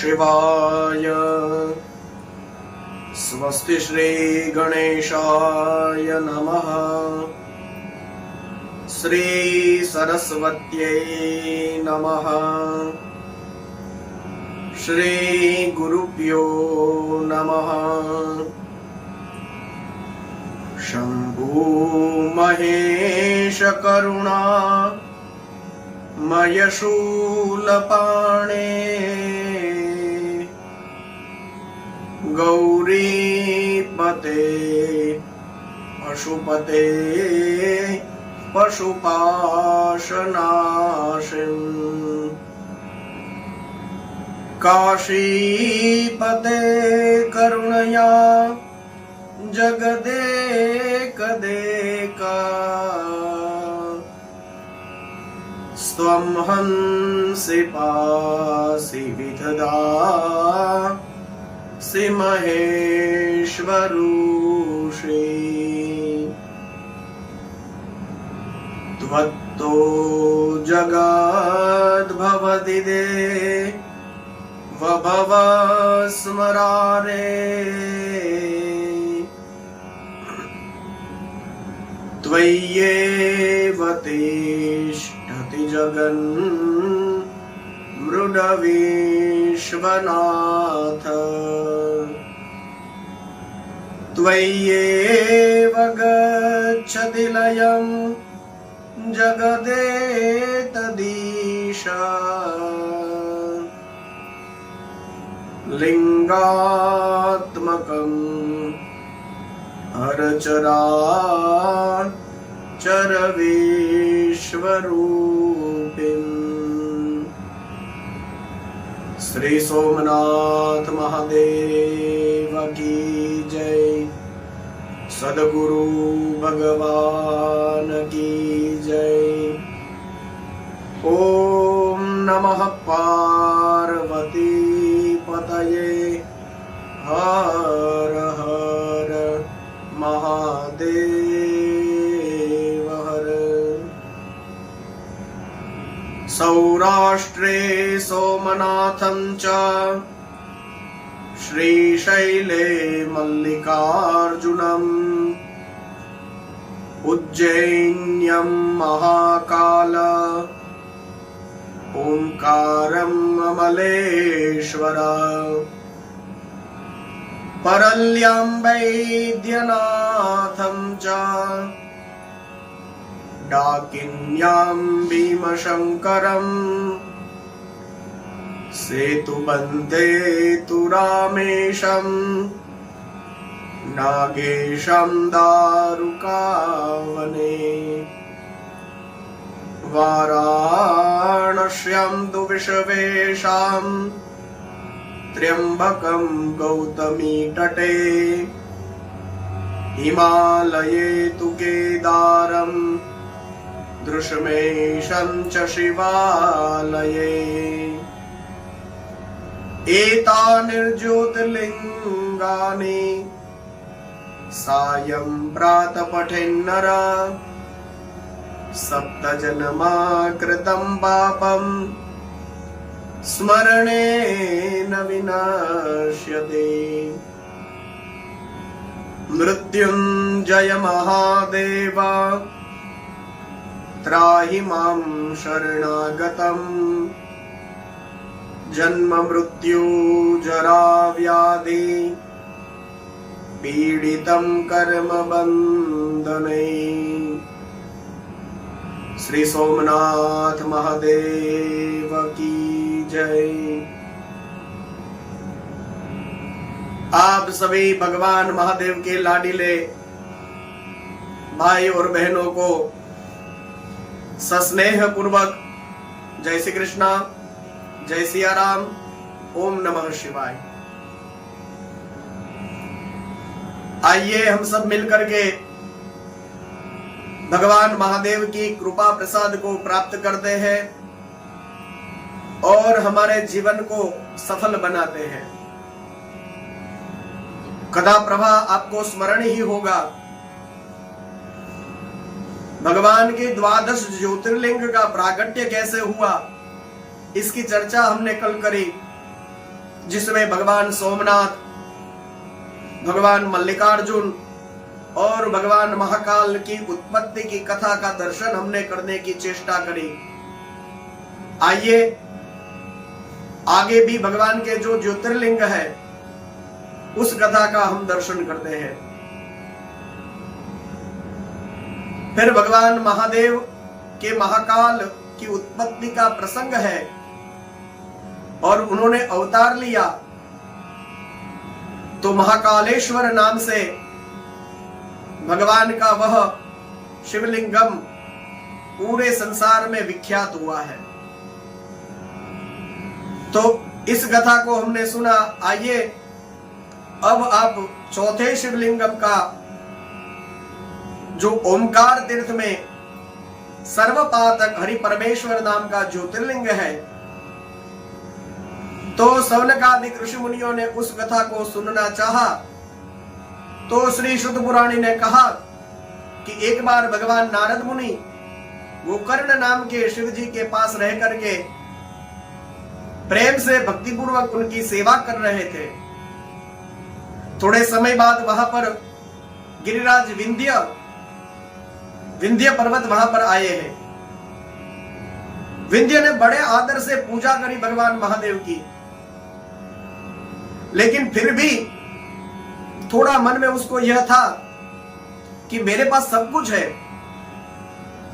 शिवाय। स्वस्ति श्री गणेशाय नमः। श्री सरस्वत्यै नमः। श्री गुरुभ्यो नमः। शंभो महेश करुणा मयशूलपाणे गौरीपते पशुपते पशुपाशनाशिन् काशीपते करुणया जगदेकदेका स्वं हंसि पासि विदधासि महेश्वरूषे। त्वत्तो जगद्भवति देवभव स्मरारे। त्वय्येव तिष्ठति जगन् मृडविश्वनाथ। त्वय्येव गच्छति लयं जगदेतदीश। लिंगात्मकं हरचराचर विश्वरूपिन्। श्री सोमनाथ महादेव की जय। सद्गुरु भगवान की जय। ओम नमः पार्वती पतये हर हर महादेव हर। सौराष्ट्रे सोमनाथं च श्रीशैले मल्लिकार्जुनम् उज्जैन्यं महाकाल ओंकारम् अमलेश्वर। परल्यं वैद्यनाथं च डाकिन्यां भीमशंकरम् सेतुबन्धे तु रामेशं नागेशं दारुकावने। वाराणस्यां तु विश्वेशां त्र्यंबकं गौतमी तटे। हिमालये तु केदारं दृशमेशं च शिवालये। एतानि ज्योतिर्लिङ्गानि सायं प्रातः पठेन्नर। सप्तजन्माकृतं पापं स्मरणेन विनाश्यते। मृत्युञ्जय महादेव त्राहि मां शरणागतम्। जन्म मृत्यु जरा व्याधि पीडितं कर्म बंधने। श्री सोमनाथ महादेव की जय। आप सभी भगवान महादेव के लाडीले भाई और बहनों को सस्नेह पूर्वक जय श्री कृष्णा, जय सिया राम, ओम नमः शिवाय। आइए हम सब मिलकर के भगवान महादेव की कृपा प्रसाद को प्राप्त करते हैं और हमारे जीवन को सफल बनाते हैं। कथा प्रभा आपको स्मरण ही होगा, भगवान के 12 ज्योतिर्लिंग का प्रागट्य कैसे हुआ, इसकी चर्चा हमने कल करी। जिसमें भगवान सोमनाथ, भगवान मल्लिकार्जुन और भगवान महाकाल की उत्पत्ति की कथा का दर्शन हमने करने की चेष्टा करी। आइए आगे भी भगवान के जो ज्योतिर्लिंग है उस कथा का हम दर्शन करते हैं। फिर भगवान महादेव के महाकाल की उत्पत्ति का प्रसंग है और उन्होंने अवतार लिया तो महाकालेश्वर नाम से भगवान का वह शिवलिंगम पूरे संसार में विख्यात हुआ है। तो इस कथा को हमने सुना। आइए अब आप चौथे शिवलिंगम का जो ओमकार तीर्थ में सर्वपातक हरि परमेश्वर नाम का ज्योतिर्लिंग है, तो सौनकादि ऋषि मुनियों ने उस कथा को सुनना चाहा तो श्री शुद्ध पुराणी ने कहा कि एक बार भगवान नारद मुनि गोकर्ण नाम के शिव जी के पास रह करके प्रेम से भक्तिपूर्वक उनकी सेवा कर रहे थे। थोड़े समय बाद वहां पर गिरिराज विंध्य पर्वत वहां पर आए हैं। विंध्य ने बड़े आदर से पूजा करी भगवान महादेव की, लेकिन फिर भी थोड़ा मन में उसको यह था कि मेरे पास सब कुछ है,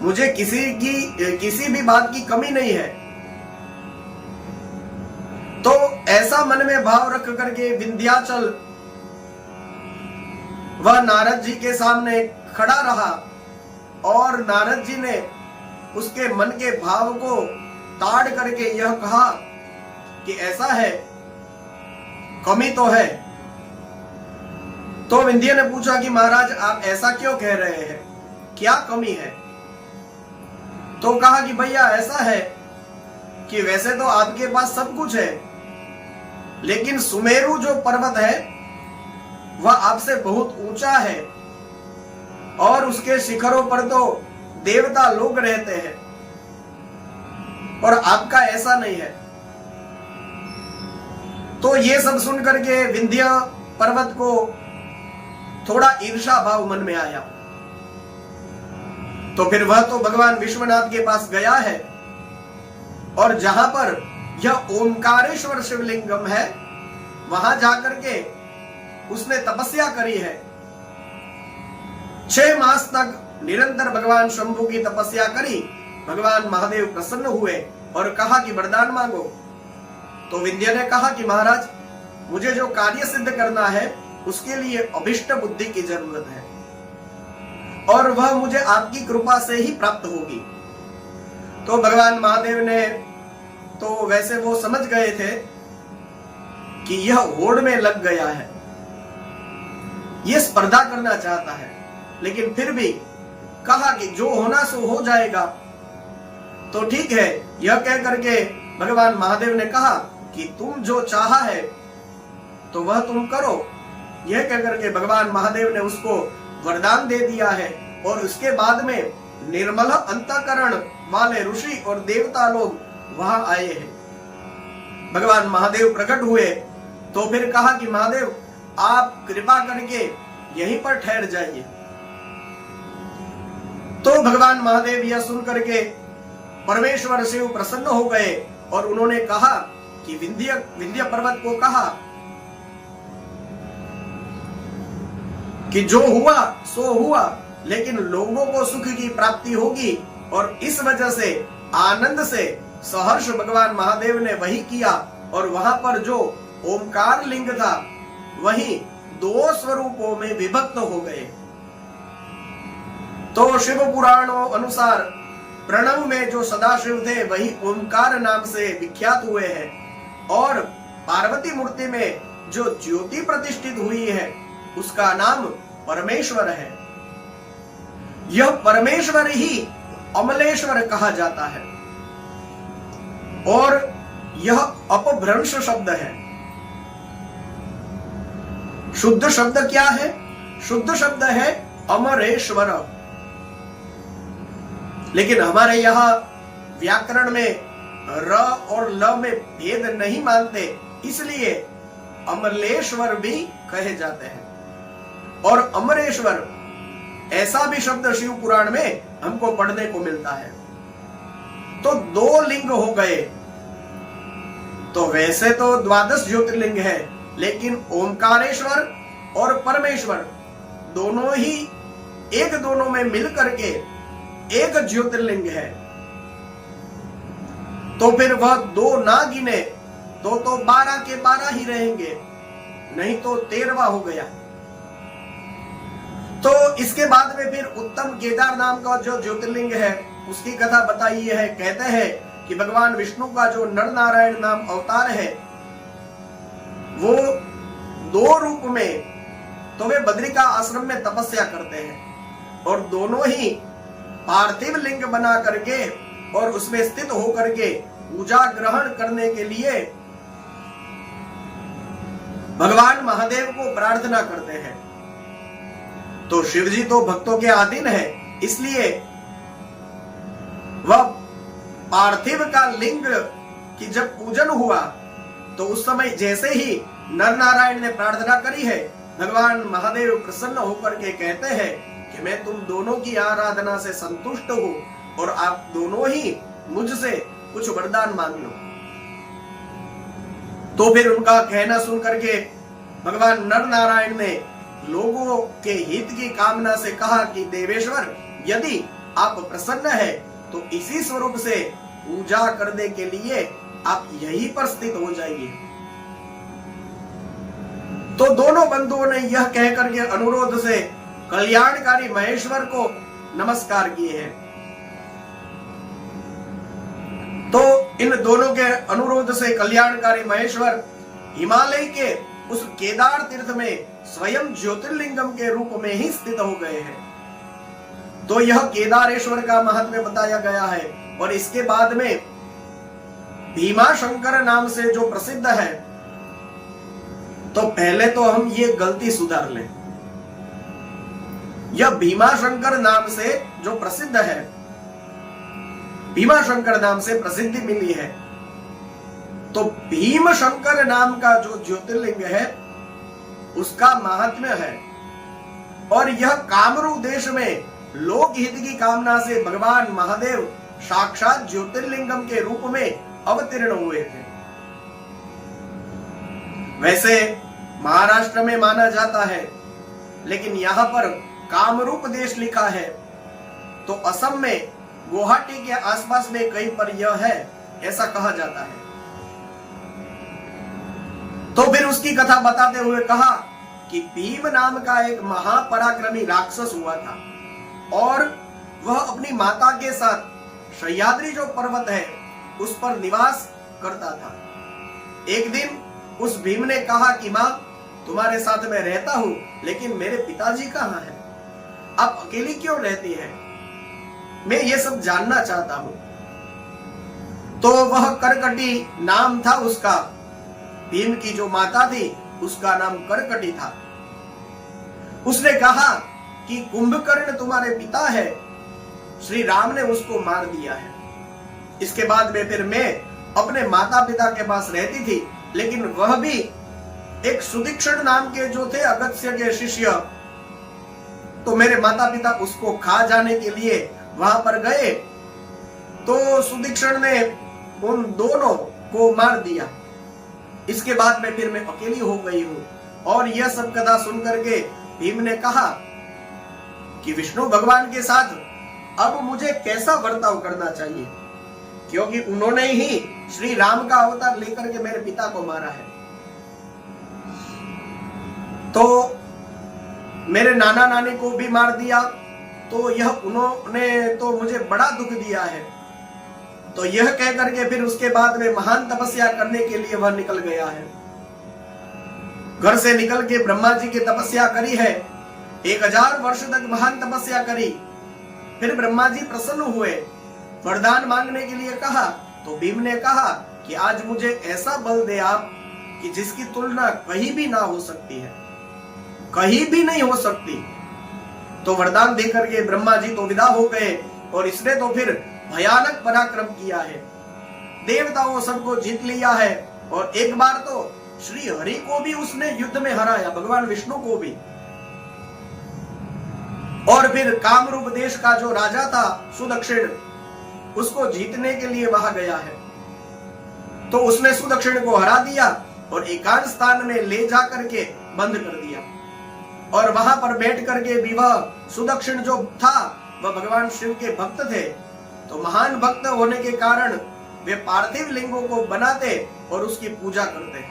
मुझे किसी भी बात की कमी नहीं है। तो ऐसा मन में भाव रख करके विंध्याचल वह नारद जी के सामने खड़ा रहा और नारद जी ने उसके मन के भाव को ताड़ करके यह कहा कि ऐसा है, कमी तो है। तो विंध्य ने पूछा कि महाराज आप ऐसा क्यों कह रहे हैं, क्या कमी है? तो कहा कि भैया ऐसा है कि वैसे तो आपके पास सब कुछ है, लेकिन सुमेरु जो पर्वत है वह आपसे बहुत ऊंचा है और उसके शिखरों पर तो देवता लोग रहते हैं और आपका ऐसा नहीं है। तो ये सब सुन करके विंध्य पर्वत को थोड़ा ईर्षा भाव मन में आया। तो फिर वह तो भगवान विश्वनाथ के पास गया है और जहां पर यह ओमकारेश्वर शिवलिंगम है वहां जाकर के उसने तपस्या करी है। 6 मास तक निरंतर भगवान शंभु की तपस्या करी। भगवान महादेव प्रसन्न हुए और कहा कि वरदान मांगो। तो विंध्य ने कहा कि महाराज मुझे जो कार्य सिद्ध करना है उसके लिए अभिष्ट बुद्धि की जरूरत है और वह मुझे आपकी कृपा से ही प्राप्त होगी। तो भगवान महादेव ने तो वैसे वो समझ गए थे कि यह होड़ में लग गया है, यह स्पर्धा करना चाहता है, लेकिन फिर भी कहा कि जो होना सो हो जाएगा। तो ठीक है, यह कह करके भगवान महादेव ने कहा कि तुम जो चाहा है तो वह तुम करो। यह कह करके भगवान महादेव ने उसको वरदान दे दिया है और उसके बाद में निर्मल अंतःकरण वाले ऋषि और देवता लोग वहां आए हैं। भगवान महादेव प्रकट हुए तो फिर कहा कि महादेव आप कृपा करके यहीं पर ठहर जाइए। तो भगवान महादेव यह सुन करके परमेश्वर शिव प्रसन्न हो गए और उन्होंने कहा कि विंध्य पर्वत को कहा कि जो हुआ सो हुआ, लेकिन लोगों को सुख की प्राप्ति होगी। और इस वजह से आनंद से सहर्ष भगवान महादेव ने वही किया और वहां पर जो ओमकार लिंग था वही 2 स्वरूपों में विभक्त हो गए। तो शिव पुराणों अनुसार प्रणव में जो सदाशिव थे वही ओमकार नाम से विख्यात हुए हैं और पार्वती मूर्ति में जो ज्योति प्रतिष्ठित हुई है उसका नाम परमेश्वर है। यह परमेश्वर ही अमलेश्वर कहा जाता है और यह अपभ्रंश शब्द है। शुद्ध शब्द क्या है? शुद्ध शब्द है अमरेश्वर। लेकिन हमारे यहां व्याकरण में र और ल में भेद नहीं मानते, इसलिए अमलेश्वर भी कहे जाते हैं। और अमरेश्वर ऐसा भी शब्द शिव पुराण में हमको पढ़ने को मिलता है। तो दो लिंग हो गए। तो वैसे तो 12 ज्योतिर्लिंग है, लेकिन ओमकारेश्वर और परमेश्वर दोनों ही एक दोनों में मिल करके एक ज्योतिर्लिंग है। तो फिर वह दो ना गिने तो 12 के 12 ही रहेंगे, नहीं तो 13वां हो गया। तो इसके बाद में फिर उत्तम केदार नाम का जो ज्योतिर्लिंग है उसकी कथा बताई है। कहते हैं कि भगवान विष्णु का जो नर नारायण नाम अवतार है वो 2 रूप में, तो वे बद्रिका आश्रम में तपस्या करते हैं और दोनों ही पार्थिव लिंग बना करके और उसमें स्थित होकर के पूजा ग्रहण करने के लिए भगवान महादेव को प्रार्थना करते हैं। तो शिव जी तो भक्तों के अधीन है, इसलिए वह पार्थिव का लिंग की जब पूजन हुआ तो उस समय जैसे ही नर नारायण ने प्रार्थना करी है, भगवान महादेव प्रसन्न होकर के कहते हैं कि मैं तुम दोनों की आराधना से संतुष्ट हूं और आप दोनों ही मुझसे कुछ वरदान मांग लो। तो फिर उनका कहना सुन करके भगवान नर नारायण ने लोगों के हित की कामना से कहा कि देवेश्वर, यदि आप प्रसन्न है तो इसी स्वरूप से पूजा करने के लिए आप यहीं पर स्थित हो जाइए। तो दोनों बंधुओं ने यह कह करके अनुरोध से कल्याणकारी महेश्वर को नमस्कार किए हैं। तो इन दोनों के अनुरोध से कल्याणकारी महेश्वर हिमालय के उस केदार तीर्थ में स्वयं ज्योतिर्लिंगम के रूप में ही स्थित हो गए हैं। तो यह केदारेश्वर का महात्म्य बताया गया है। और इसके बाद में भीमाशंकर नाम से जो प्रसिद्ध है, तो पहले तो हम ये गलती सुधार लें। यह भीमाशंकर नाम से जो प्रसिद्ध है, भीमाशंकर नाम से प्रसिद्धि मिली है। तो भीमशंकर नाम का जो ज्योतिर्लिंग है उसका महात्म्य है। और यह कामरू देश में लोक हित की कामना से भगवान महादेव साक्षात ज्योतिर्लिंगम के रूप में अवतीर्ण हुए थे। वैसे महाराष्ट्र में माना जाता है, लेकिन यहाँ पर कामरूप देश लिखा है। तो असम में गुवाहाटी के आसपास में कहीं पर यह है, ऐसा कहा जाता है। तो फिर उसकी कथा बताते हुए कहा कि भीम नाम का एक महापराक्रमी राक्षस हुआ था और वह अपनी माता के साथ सह्याद्री जो पर्वत है उस पर निवास करता था। एक दिन उस भीम ने कहा कि मां, तुम्हारे साथ मैं रहता हूं, लेकिन मेरे पिताजी कहां हैं? आप अकेली क्यों रहती हैं? मैं ये सब जानना चाहता हूं। तो वह करकटी नाम था उसका, भीम की जो माता थी उसका नाम करकटी था। उसने कहा कि कुंभकर्ण तुम्हारे पिता है, श्री राम ने उसको मार दिया है। इसके बाद में फिर मैं अपने माता पिता के पास रहती थी, लेकिन वह भी एक सुदीक्षण नाम के जो थे अगस्त्य के शिष्य, तो मेरे माता पिता उसको खा जाने के लिए वहां पर गए। तो सुदीक्षण ने उन दोनों को मार दिया। इसके बाद में फिर मैं अकेली हो गई हूं। और यह सब कथा सुन करके भीम ने कहा कि विष्णु भगवान के साथ अब मुझे कैसा बर्ताव करना चाहिए, क्योंकि उन्होंने ही श्री राम का अवतार लेकर के मेरे पिता को मारा है। तो मेरे नाना नानी को भी मार दिया, तो यह उन्होंने तो मुझे बड़ा दुख दिया है। तो यह कह करके फिर उसके बाद में महान तपस्या करने के लिए वह निकल गया है। घर से निकल के ब्रह्मा जी की तपस्या करी है, 1000 वर्ष तक महान तपस्या करी। फिर ब्रह्मा जी प्रसन्न हुए, वरदान मांगने के लिए कहा। तो भीम ने कहा कि आज मुझे ऐसा बल दे आप कि जिसकी तुलना कहीं भी ना हो सकती है, कहीं भी नहीं हो सकती। तो वरदान देकर के ब्रह्मा जी तो विदा हो गए और इसने तो फिर भयानक पराक्रम किया है, देवताओं सबको जीत लिया है और एक बार तो श्री हरि को भी उसने युद्ध में हराया, भगवान विष्णु को भी। और फिर कामरूप देश का जो राजा था सुदक्षिण, उसको जीतने के लिए वहां गया है, तो उसने सुदक्षिण को हरा दिया और एकांत स्थान में ले जा करके बंद कर दिया। और वहां पर बैठ करके भी वह सुदक्षिण जो था वह भगवान शिव के भक्त थे, तो महान भक्त होने के कारण वे पार्थिव लिंगों को बनाते और उसकी पूजा करते।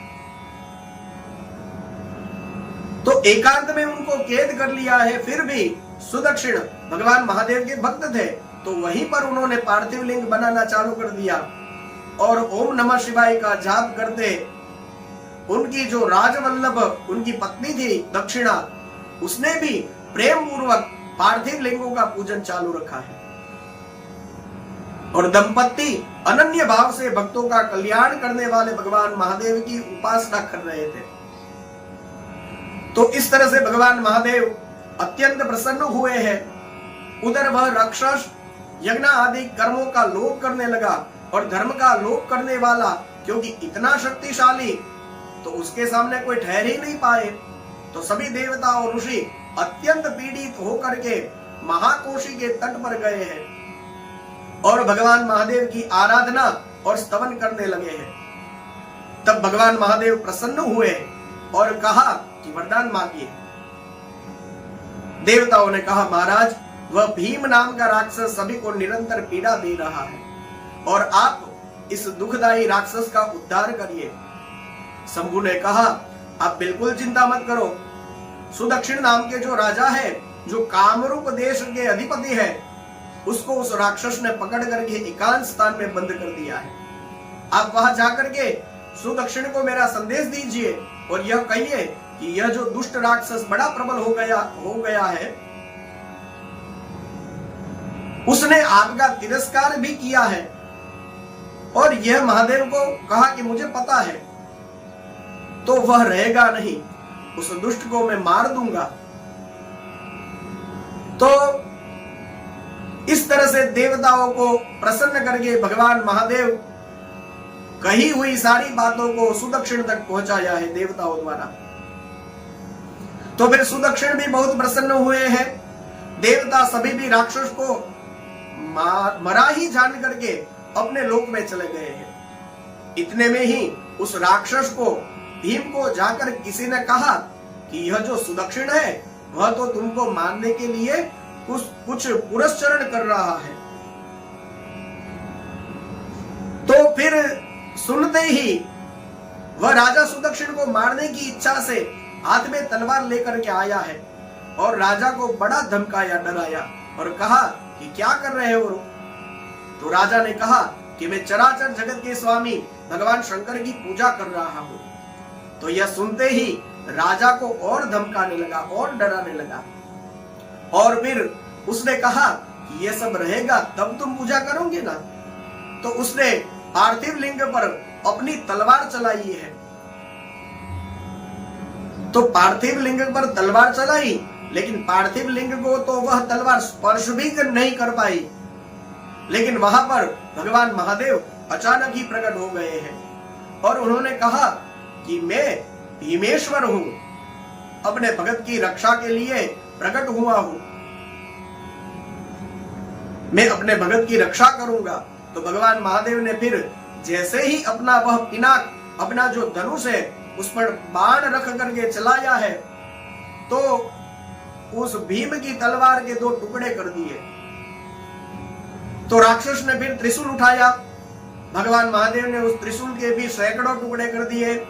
तो एकांत में उनको कैद कर लिया है, फिर भी सुदक्षिण भगवान महादेव के भक्त थे, तो वहीं पर उन्होंने पार्थिव लिंग बनाना चालू कर दिया और ओम नमः शिवाय का जाप करते उनकी जो राजवल्लभ उनकी पत्नी थी दक्षिणा, उसने भी प्रेम पूर्वक पार्थिव लिंगों का पूजन चालू रखा है। और दंपति अनन्य भाव से भक्तों का कल्याण करने वाले भगवान महादेव की उपासना कर रहे थे। तो इस तरह से भगवान महादेव अत्यंत प्रसन्न हुए हैं। उधर वह राक्षस यज्ञ आदि कर्मों का लोप करने लगा और धर्म का लोप करने वाला, क्योंकि इतना शक्तिशाली, तो उसके सामने कोई ठहर ही नहीं पाए। तो सभी देवता और ऋषि अत्यंत पीड़ित होकर के महाकोशी के तट पर गए हैं और भगवान महादेव की आराधना और स्तवन करने लगे हैं। तब भगवान महादेव प्रसन्न हुए और कहा कि वरदान मांगिए। देवताओं ने कहा, महाराज वह भीम नाम का राक्षस सभी को निरंतर पीड़ा दे रहा है और आप इस दुखदायी राक्षस का उद्धार करिए। शंभु ने कहा, आप बिल्कुल चिंता मत करो। सुदक्षिण नाम के जो राजा है, जो कामरूप देश के अधिपति है, उसको उस राक्षस ने पकड़ करके एकांत स्थान में बंद कर दिया है। आप वहां जाकर के सुदक्षिण को मेरा संदेश दीजिए और यह कहिए कि यह जो दुष्ट राक्षस बड़ा प्रबल हो गया है, उसने आपका तिरस्कार भी किया है और यह महादेव को कहा कि मुझे पता है, तो वह रहेगा नहीं, उस दुष्ट को मैं मार दूंगा। तो इस तरह से देवताओं को प्रसन्न करके भगवान महादेव कही हुई सारी बातों को सुदक्षिण तक पहुंचाया है देवताओं द्वारा। तो फिर सुदक्षिण भी बहुत प्रसन्न हुए हैं। देवता सभी भी राक्षस को मरा ही जान करके अपने लोक में चले गए हैं। इतने में ही उस राक्षस को, भीम को जाकर किसी ने कहा कि यह जो सुदक्षिण है वह तो तुमको मारने के लिए कुछ पुरस्चरण कर रहा है। तो फिर सुनते ही वह राजा सुदक्षिण को मारने की इच्छा से हाथ में तलवार लेकर के आया है और राजा को बड़ा धमकाया, डराया और कहा कि क्या कर रहे हो। तो राजा ने कहा कि मैं चराचर जगत के स्वामी भगवान शंकर की पूजा कर रहा हूं। तो यह सुनते ही राजा को और धमकाने लगा और डराने लगा और फिर उसने कहा कि यह सब रहेगा तब तुम पूजा करोगे ना। तो उसने पार्थिव लिंग पर अपनी तलवार चलाई है। तो पार्थिव लिंग पर तलवार चलाई, लेकिन पार्थिव लिंग को तो वह तलवार स्पर्श भी नहीं कर पाई। लेकिन वहां पर भगवान महादेव अचानक ही प्रकट हो गए हैं और उन्होंने कहा कि मैं भीमेश्वर हूं, अपने भगत की रक्षा के लिए प्रकट हुआ हूं, मैं अपने भगत की रक्षा करूंगा। तो भगवान महादेव ने फिर जैसे ही अपना वह पिनाक, अपना जो धनुष है, उस पर बाण रख करके चलाया है, तो उस भीम की तलवार के 2 टुकड़े कर दिए। तो राक्षस ने फिर त्रिशूल उठाया, भगवान महादेव ने उस त्रिशूल के भी सैकड़ों टुकड़े कर दिए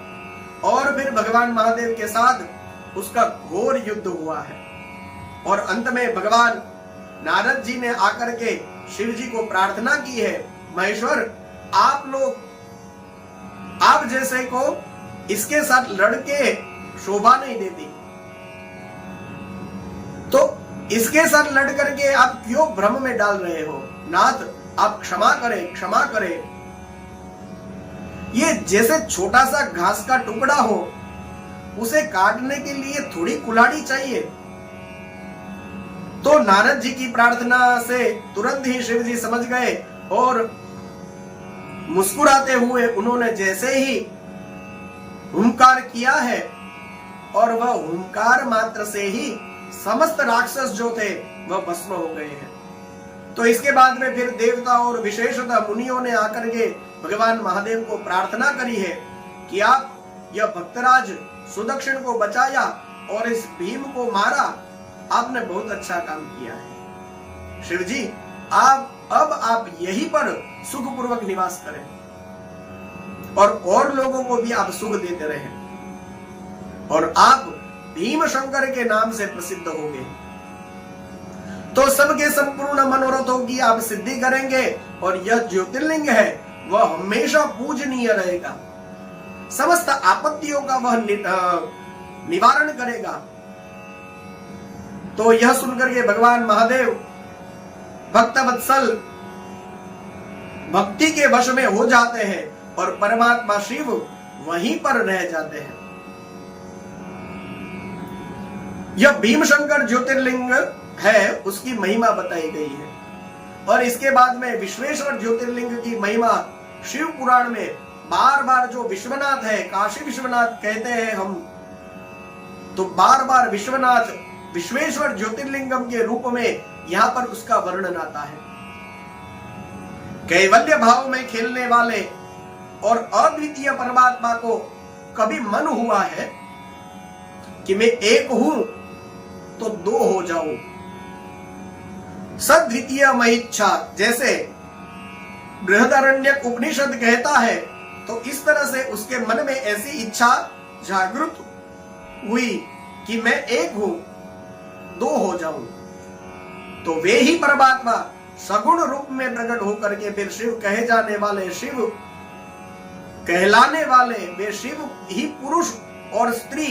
और फिर भगवान महादेव के साथ उसका घोर युद्ध हुआ है। और अंत में भगवान नारद जी ने आकर के शिव जी को प्रार्थना की है, महेश्वर आप जैसे को इसके साथ लड़के शोभा नहीं देती, तो इसके साथ लड़ करके आप क्यों भ्रम में डाल रहे हो। नाथ आप क्षमा करें, क्षमा करें। ये जैसे छोटा सा घास का टुकड़ा हो, उसे काटने के लिए थोड़ी कुल्हाड़ी चाहिए। तो नारद जी की प्रार्थना से तुरंत ही शिव जी समझ गए और मुस्कुराते हुए उन्होंने जैसे ही हुंकार किया है और वह हुंकार मात्र से ही समस्त राक्षस जो थे वह भस्म हो गए हैं। तो इसके बाद में फिर देवता और विशेषतः मुनियों ने आकर के भगवान महादेव को प्रार्थना करी है कि आप यह भक्तराज सुदक्षिण को बचाया और इस भीम को मारा, आपने बहुत अच्छा काम किया है। शिव जी आप यहीं पर सुखपूर्वक निवास करें और लोगों को भी आप सुख देते रहें और आप भीम शंकर के नाम से प्रसिद्ध होंगे तो सबके संपूर्ण मनोरथों की आप सिद्धि करेंगे और यह ज्योतिर्लिंग है वह हमेशा पूजनीय रहेगा, समस्त आपत्तियों का वह निवारण करेगा। तो यह सुनकर के भगवान महादेव भक्तवत्सल भक्ति के वश में हो जाते हैं और परमात्मा शिव वहीं पर रह जाते हैं। यह भीमशंकर ज्योतिर्लिंग है, उसकी महिमा बताई गई है और इसके बाद में विश्वेश्वर ज्योतिर्लिंग की महिमा शिव पुराण में बार बार जो विश्वनाथ है, काशी विश्वनाथ कहते हैं हम, तो बार बार विश्वनाथ विश्वेश्वर ज्योतिर्लिंगम के रूप में यहां पर उसका वर्णन आता है। कैवल्य भाव में खेलने वाले और अद्वितीय परमात्मा को कभी मन हुआ है कि मैं एक हूं तो दो हो जाऊं, सद्वितीय मइच्छा, जैसे बृहदारण्यक उपनिषद कहता है, तो इस तरह से उसके मन में ऐसी इच्छा जागृत हुई कि मैं एक हूं, दो हो जाऊं। तो वे ही परमात्मा सगुण रूप में प्रकट होकर के फिर शिव कहे जाने वाले, शिव कहलाने वाले वे शिव ही पुरुष और स्त्री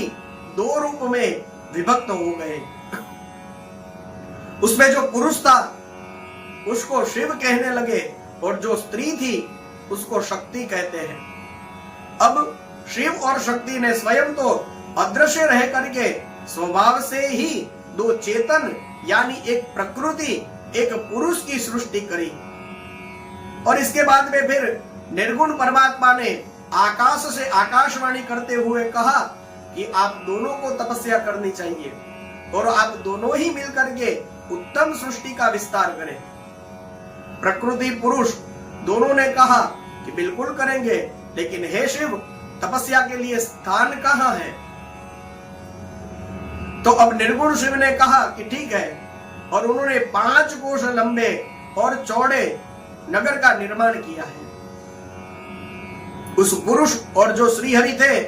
दो रूप में विभक्त हो गए। उसमें जो पुरुष था उसको शिव कहने लगे और जो स्त्री थी उसको शक्ति कहते हैं। अब शिव और शक्ति ने स्वयं तो अदृश्य रह करके स्वभाव से ही दो चेतन यानी एक प्रकृति, एक पुरुष की सृष्टि करी और इसके बाद में फिर निर्गुण परमात्मा ने आकाश से आकाशवाणी करते हुए कहा कि आप दोनों को तपस्या करनी चाहिए और आप दोनों ही मिलकर के उत्तम सृष्टि का विस्तार करें। प्रकृति पुरुष दोनों ने कहा कि बिल्कुल करेंगे, लेकिन हे शिव तपस्या के लिए स्थान कहां है? तो अब निर्गुण शिव ने कहा कि ठीक है और उन्होंने 5 कोश लंबे और चौड़े नगर का निर्माण किया है। उस पुरुष और जो श्रीहरि थे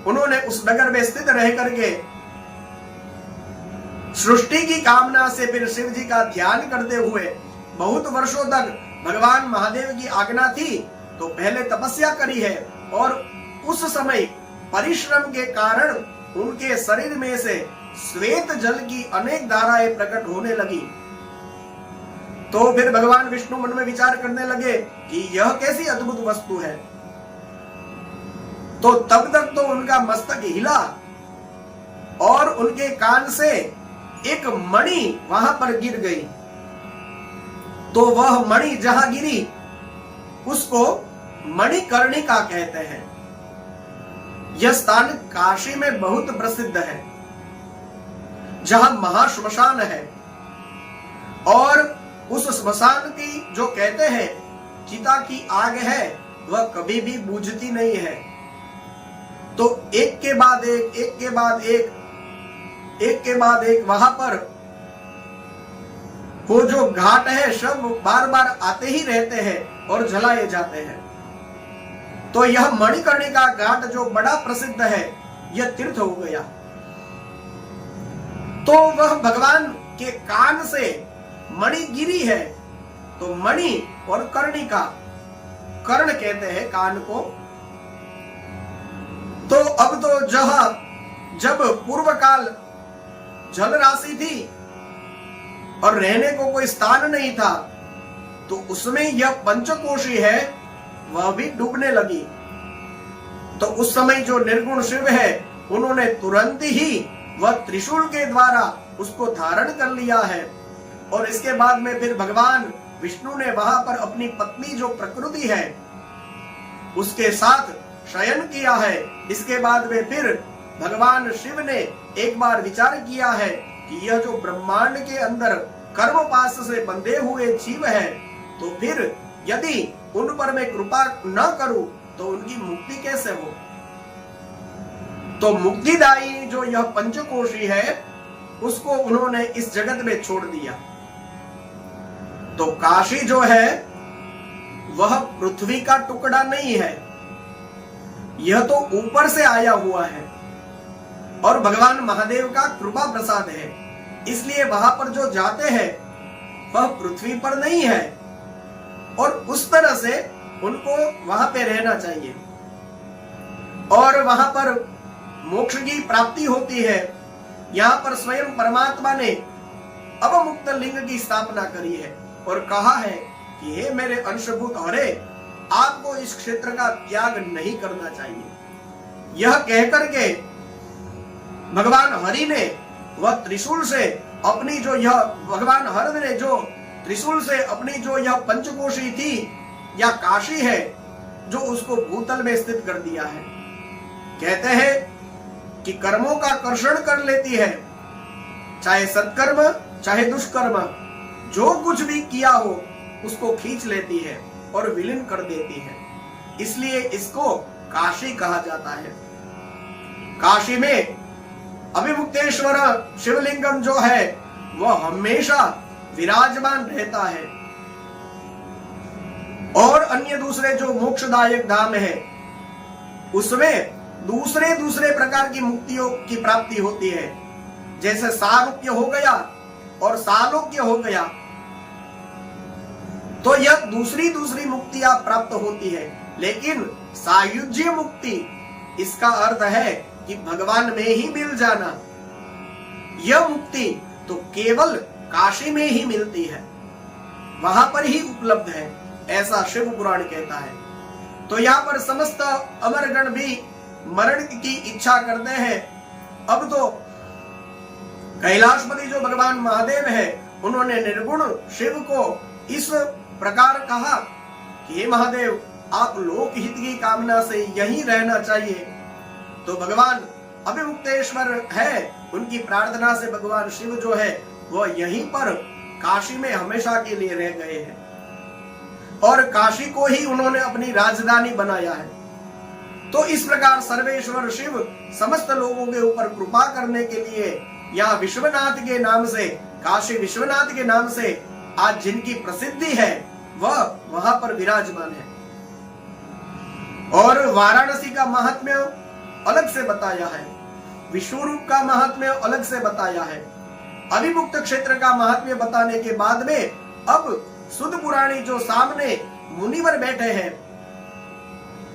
उन्होंने उस नगर में स्थित रह करके सृष्टि की कामना से फिर शिव जी का ध्यान करते हुए बहुत वर्षों तक भगवान महादेव की आज्ञा थी तो पहले तपस्या करी है और उस समय परिश्रम के कारण उनके शरीर में से श्वेत जल की अनेक धाराएं प्रकट होने लगी। तो फिर भगवान विष्णु मन में विचार करने लगे कि यह कैसी अद्भुत वस्तु है। तो तब तक तो उनका मस्तक हिला और उनके कान से एक मणि वहां पर गिर गई। तो वह मणि जहां गिरी उसको मणिकर्णिका कहते हैं। यह स्थान काशी में बहुत प्रसिद्ध है जहां महाश्मशान है और उस श्मशान की जो कहते हैं चिता की आग है वह कभी भी बुझती नहीं है। तो एक के बाद एक वहां पर वो जो घाट है सब बार बार आते ही रहते हैं और जलाए जाते हैं। तो यह मणिकर्णिका घाट जो बड़ा प्रसिद्ध है यह तीर्थ हो गया। तो वह भगवान के कान से मणि गिरी है तो मणि और कर्णिका, कर्ण कहते हैं कान को। तो अब तो जब पूर्व काल जल राशि थी और रहने को कोई स्थान नहीं था तो उसमें यह पंचकोशी है वह भी डूबने लगी। तो उस समय जो निर्गुण शिव है उन्होंने तुरंत ही वह त्रिशूल के द्वारा उसको धारण कर लिया है और इसके बाद में फिर भगवान विष्णु ने वहां पर अपनी पत्नी जो प्रकृति है उसके साथ शयन किया है, इसके बाद में फिर भगवान शिव ने एक बार विचार किया है कि यह जो ब्रह्मांड के अंदर कर्म पाश से बंधे हुए जीव है, तो फिर यदि उन पर मैं कृपा न करूं तो उनकी मुक्ति कैसे हो। तो मुक्तिदायी जो यह पंचकोशी है उसको उन्होंने इस जगत में छोड़ दिया। तो काशी जो है वह पृथ्वी का टुकड़ा नहीं है, यह तो ऊपर से आया हुआ है और भगवान महादेव का कृपा प्रसाद है, इसलिए वहां पर जो जाते हैं वह पृथ्वी पर नहीं है और उस तरह से उनको वहां पे रहना चाहिए और वहां पर मोक्ष की प्राप्ति होती है। यहाँ पर स्वयं परमात्मा ने अवमुक्त लिंग की स्थापना करी है और कहा है कि हे मेरे अंशभूत हरे, आपको इस क्षेत्र का त्याग नहीं करना चाहिए। यह कहकर के भगवान हरि ने वह त्रिशूल से अपनी जो यह भगवान हरि ने जो त्रिशूल से अपनी जो यह पंचकोशी थी या काशी है, जो उसको भूतल में स्थित कर दिया है। कहते हैं कि कर्मों का कर्षण कर लेती है, चाहे सत्कर्म चाहे दुष्कर्म, जो कुछ भी किया हो उसको खींच लेती है और विलीन कर देती है, इसलिए इसको काशी कहा जाता है। काशी में अभिमुक्तेश्वर शिवलिंगम जो है वह हमेशा विराजमान रहता है और अन्य दूसरे जो मोक्षदायक धाम है उसमें दूसरे दूसरे प्रकार की मुक्तियों की प्राप्ति होती है, जैसे सारूप्य हो गया और सालोक्य हो गया, तो यह दूसरी दूसरी मुक्तियां प्राप्त होती है। लेकिन सायुज्य मुक्ति इसका अर्थ है कि भगवान में ही मिल जाना, यह मुक्ति तो केवल काशी में ही मिलती है, वहां पर ही उपलब्ध है, ऐसा शिव पुराण कहता है। तो यहाँ पर समस्त अमरगण भी मरण की इच्छा करते हैं। अब तो कैलाशपति जो भगवान महादेव है उन्होंने निर्गुण शिव को इस प्रकार कहा कि हे महादेव, आप लोक हित की कामना से यहीं रहना चाहिए। तो भगवान अभिमुक्तेश्वर है, उनकी प्रार्थना से भगवान शिव जो है वह यहीं पर काशी में हमेशा के लिए रह गए हैं और काशी को ही उन्होंने अपनी राजधानी बनाया है। तो इस प्रकार सर्वेश्वर शिव समस्त लोगों के ऊपर कृपा करने के लिए यहाँ विश्वनाथ के नाम से, काशी विश्वनाथ के नाम से आज जिनकी प्रसिद्धि है वह वहां पर विराजमान है। और वाराणसी का महात्म्य अलग से बताया है, विश्वरूप का महात्म्य अलग से बताया है। अभिमुक्त क्षेत्र का महात्म्य बताने के बाद में अब सुध पुराणी जो सामने मुनिवर बैठे हैं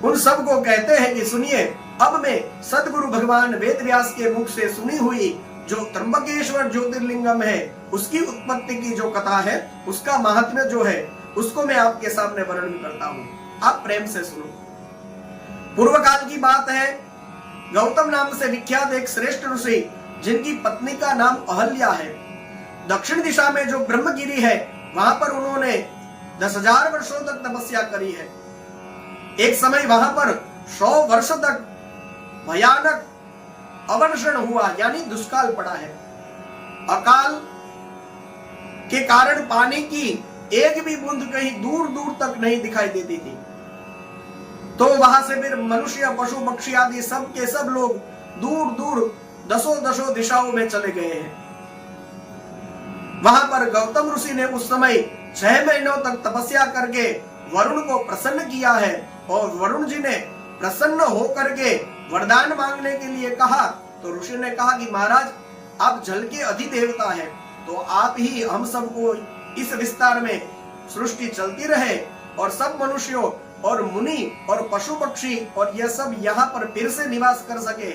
उन सबको कहते हैं कि सुनिए, अब मैं सदगुरु भगवान वेद व्यास के मुख से सुनी हुई जो त्र्यंबकेश्वर ज्योतिर्लिंगम है उसकी उत्पत्ति की जो कथा है उसका महात्म्य जो है उसको मैं आपके सामने वर्णन करता हूँ, आप प्रेम से सुनो। पूर्व काल की बात है, गौतम नाम से विख्यात एक श्रेष्ठ ऋषि जिनकी पत्नी का नाम अहल्या है, दक्षिण दिशा में जो ब्रह्मगिरी है वहां पर उन्होंने 10,000 वर्षों तक तपस्या करी है। एक समय वहां पर 100 वर्ष तक भयानक अवर्षण हुआ, यानी दुष्काल पड़ा है। अकाल के कारण पानी की एक भी बूंद कहीं दूर दूर तक नहीं दिखाई देती थी। तो वहां से फिर मनुष्य, पशु, पक्षी आदि सब के सब लोग दूर दूर दसों दसों दिशाओं में चले गए हैं। वहां पर गौतम ऋषि ने उस समय 6 महीनों तक तपस्या करके वरुण को प्रसन्न किया है और वरुण जी ने प्रसन्न होकर के वरदान मांगने के लिए कहा। तो ऋषि ने कहा कि महाराज, आप जल के अधिदेवता है, तो आप ही हम सबको इस विस्तार में सृष्टि चलती रहे और सब मनुष्यों और मुनि और पशु पक्षी और यह सब यहाँ पर फिर से निवास कर सके,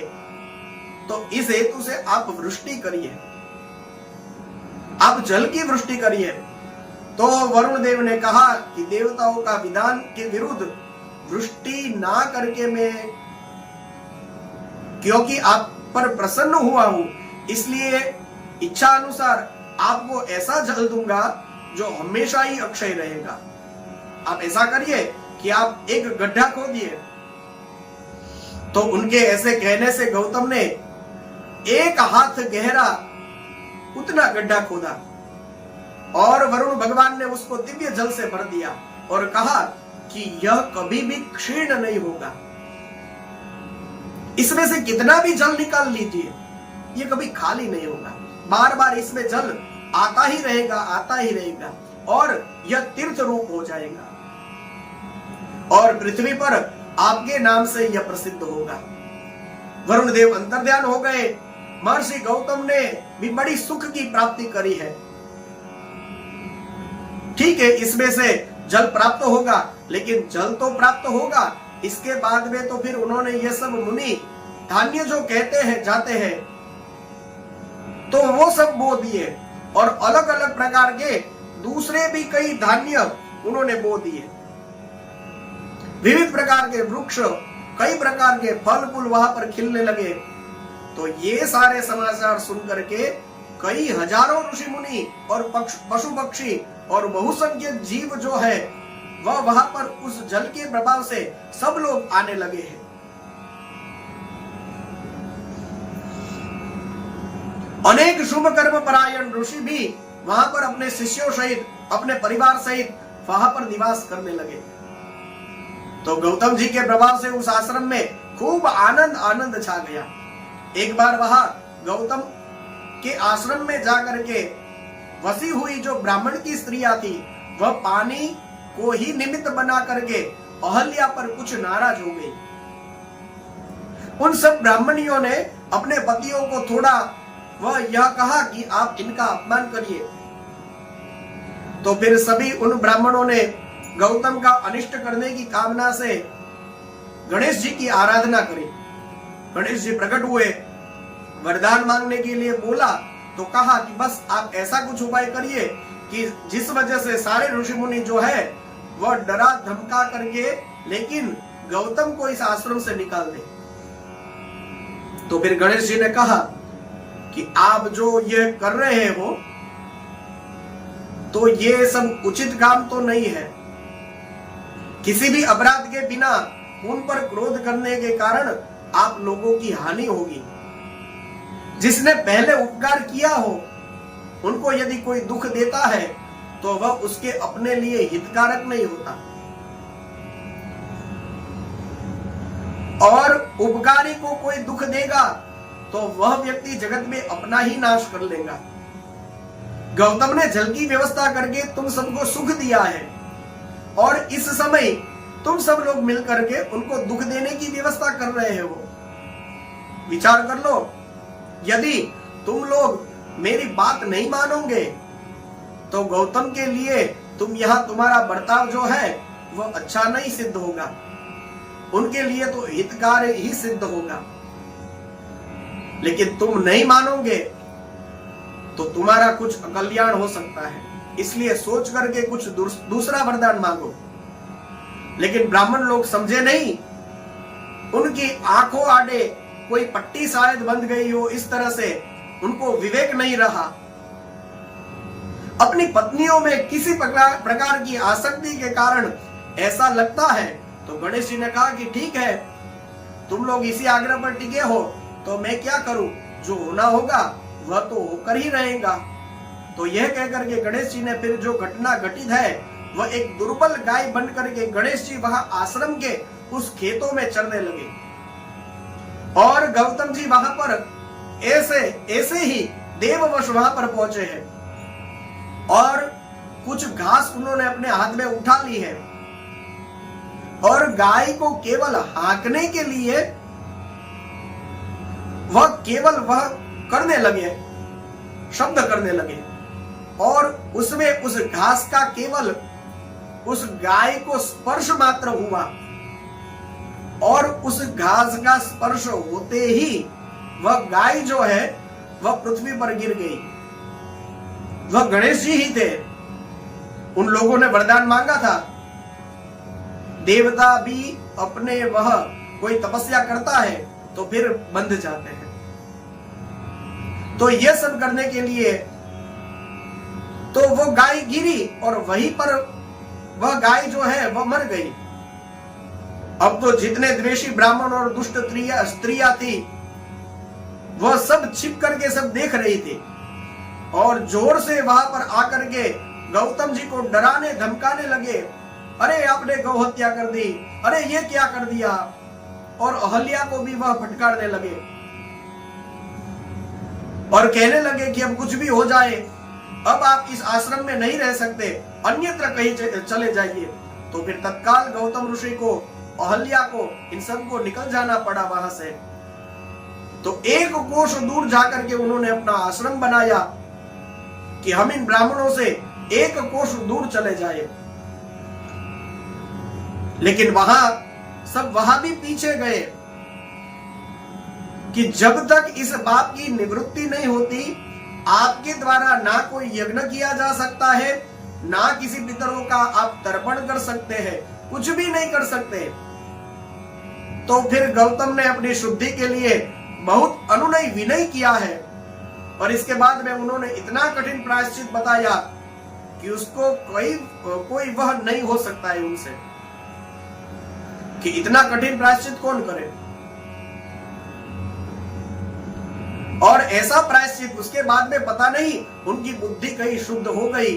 तो इस हेतु से आप वृष्टि करिए, आप जल की वृष्टि करिए। तो वरुण देव ने कहा कि देवताओं का विधान के विरुद्ध वृष्टि ना करके मैं, क्योंकि आप पर प्रसन्न हुआ हूं, इसलिए इच्छा अनुसार आपको ऐसा जल दूंगा जो हमेशा ही अक्षय रहेगा। आप ऐसा करिए कि आप एक गड्ढा खोदिए तो उनके ऐसे कहने से गौतम ने एक हाथ गहरा उतना गड्ढा खोदा और वरुण भगवान ने उसको दिव्य जल से भर दिया और कहा कि यह कभी भी क्षीण नहीं होगा। इसमें से कितना भी जल निकाल लीजिए, यह कभी खाली नहीं होगा। बार बार इसमें जल आता ही रहेगा, आता ही रहेगा और यह तीर्थ रूप हो जाएगा और पृथ्वी पर आपके नाम से यह प्रसिद्ध होगा। वरुण देव अंतर्ध्यान हो गए। महर्षि गौतम ने भी बड़ी सुख की प्राप्ति करी है। ठीक है, इसमें से जल प्राप्त होगा, लेकिन जल तो प्राप्त होगा, इसके बाद में तो फिर उन्होंने ये सब मुनि धान्य जो कहते हैं जाते हैं तो वो सब बो दिए और अलग अलग प्रकार के दूसरे भी कई धान्य उन्होंने बो दिए। विविध प्रकार के वृक्ष, कई प्रकार के फल फूल वहां पर खिलने लगे। तो ये सारे समाचार सुनकर के कई हजारों ऋषि मुनि और पशु पक्षी और बहुसंख्यक जीव जो है वह वहां पर उस जल के प्रभाव से सब लोग आने लगे हैं। अनेक शुभ कर्म परायण ऋषि भी वहां पर अपने शिष्यों सहित, अपने परिवार सहित वहां पर निवास करने लगे। तो गौतम जी के प्रभाव से उस आश्रम में खूब आनंद छा गया। एक बार वहां गौतम के आश्रम में जाकर के वसी हुई जो ब्राह्मण की स्त्रियां थी वह पानी को ही निमित्त बना करके अहल्या पर कुछ नाराज हो गई। उन सब ब्राह्मणियों ने अपने पतियों को थोड़ा वह यह कहा कि आप इनका अपमान करिए। तो फिर सभी उन ब्राह्मणों ने गौतम का अनिष्ट करने की कामना से गणेश जी की आराधना करी। गणेश जी प्रकट हुए, वरदान मांगने के लिए बोला तो कहा कि बस आप ऐसा कुछ उपाय करिए कि जिस वजह से सारे ऋषि मुनि जो है वह डरा धमका करके लेकिन गौतम को इस आश्रम से निकाल दे। तो फिर गणेश जी ने कहा कि आप जो ये कर रहे हो तो ये सब उचित काम तो नहीं है। किसी भी अपराध के बिना उन पर क्रोध करने के कारण आप लोगों की हानि होगी। जिसने पहले उपकार किया हो उनको यदि कोई दुख देता है तो वह उसके अपने लिए हितकारक नहीं होता और उपकारी को कोई दुख देगा तो वह व्यक्ति जगत में अपना ही नाश कर लेगा। गौतम ने जल की व्यवस्था करके तुम सबको सुख दिया है और इस समय तुम सब लोग मिलकर के उनको दुख देने की व्यवस्था कर रहे हो। विचार कर लो, यदि तुम लोग मेरी बात नहीं मानोगे तो गौतम के लिए तुम यहाँ तुम्हारा बर्ताव जो है वह अच्छा नहीं सिद्ध होगा, उनके लिए तो हितकारी ही सिद्ध होगा। लेकिन तुम नहीं मानोगे तो तुम्हारा कुछ अकल्याण हो सकता है, इसलिए सोच करके कुछ दूसरा वरदान मांगो। लेकिन ब्राह्मण लोग समझे नहीं, उनकी आंखों आड़े कोई पट्टी शायद बंध गई हो, इस तरह से उनको विवेक नहीं रहा। अपनी पत्नियों में किसी प्रकार की आसक्ति के कारण ऐसा लगता है। तो गणेश जी ने कहा कि ठीक है, तुम लोग इसी आग्रह पर टिके हो तो मैं क्या करूं, जो होना होगा वह तो होकर ही रहेगा। तो यह कहकर के गणेश जी ने फिर जो घटना घटित है वह एक दुर्बल गाय बन करके गणेश जी वहां आश्रम के उस खेतों में चलने लगे और गौतम जी वहां पर ऐसे ही देववश वहां पर पहुंचे हैं और कुछ घास उन्होंने अपने हाथ में उठा ली है और गाय को केवल हाँकने के लिए वह करने लगे, शब्द करने लगे और उसमें उस घास का केवल उस गाय को स्पर्श मात्र हुआ और उस घास का स्पर्श होते ही वह गाय जो है वह पृथ्वी पर गिर गई। वह गणेश जी ही थे, उन लोगों ने वरदान मांगा था। देवता भी अपने वह कोई तपस्या करता है तो फिर बंध जाते हैं। तो यह सब करने के लिए तो वो गाय गिरी और वहीं पर वह गाय जो है वह मर गई। अब तो जितने द्वेषी ब्राह्मण और दुष्ट स्त्रियां थी वह सब छिप करके सब देख रही थी और जोर से वहां पर आकर के गौतम जी को डराने धमकाने लगे। अरे आपने गौ हत्या कर दी, अरे ये क्या कर दिया, और अहल्या को भी वह फटकारने लगे और कहने लगे कि अब कुछ भी हो जाए, अब आप इस आश्रम में नहीं रह सकते, अन्यत्र कहीं चले जाइए। तो फिर तत्काल गौतम ऋषि को, अहल्या को, इन सबको निकल जाना पड़ा वहां से। तो 1 कोश दूर जाकर के उन्होंने अपना आश्रम बनाया कि हम इन ब्राह्मणों से 1 कोश दूर चले जाए। लेकिन वहां भी पीछे गए कि जब तक इस बात की निवृत्ति नहीं होती, आपके द्वारा ना कोई यज्ञ किया जा सकता है, ना किसी पितरों का आप तर्पण कर सकते हैं, कुछ भी नहीं कर सकते। तो फिर गौतम ने अपनी शुद्धि के लिए बहुत अनुनय विनय किया है और इसके बाद में उन्होंने इतना कठिन प्रायश्चित बताया कि उसको कोई वह नहीं हो सकता है उनसे, कि इतना कठिन प्रायश्चित कौन करे। और ऐसा प्रायश्चित उसके बाद में पता नहीं उनकी बुद्धि कहीं शुद्ध हो गई।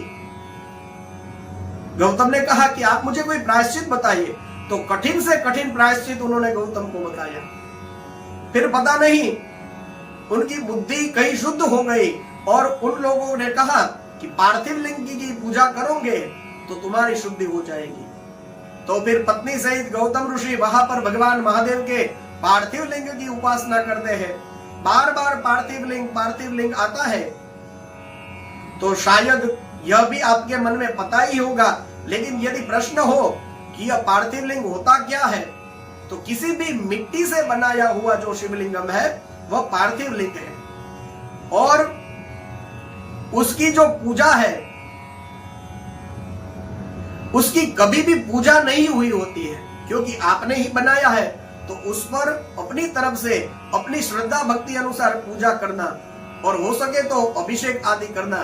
गौतम ने कहा कि आप मुझे कोई प्रायश्चित बताइए, तो कठिन से कठिन प्रायश्चित उन्होंने गौतम को बताया। फिर पता नहीं उनकी बुद्धि कहीं शुद्ध हो गई और उन लोगों ने कहा कि पार्थिव लिंग की पूजा करोगे तो तुम्हारी शुद्धि हो जाएगी। तो फिर पत्नी सहित गौतम ऋषि वहां पर भगवान महादेव के पार्थिव लिंग की उपासना करते हैं। बार बार पार्थिव लिंग आता है। तो शायद यह भी आपके मन में पता ही होगा, लेकिन यदि प्रश्न हो कि यह पार्थिव लिंग होता क्या है, तो किसी भी मिट्टी से बनाया हुआ जो शिवलिंगम है वह पार्थिव लिंग है और उसकी जो पूजा है उसकी कभी भी पूजा नहीं हुई होती है, क्योंकि आपने ही बनाया है। तो उस पर अपनी तरफ से अपनी श्रद्धा भक्ति अनुसार पूजा करना और हो सके तो अभिषेक आदि करना,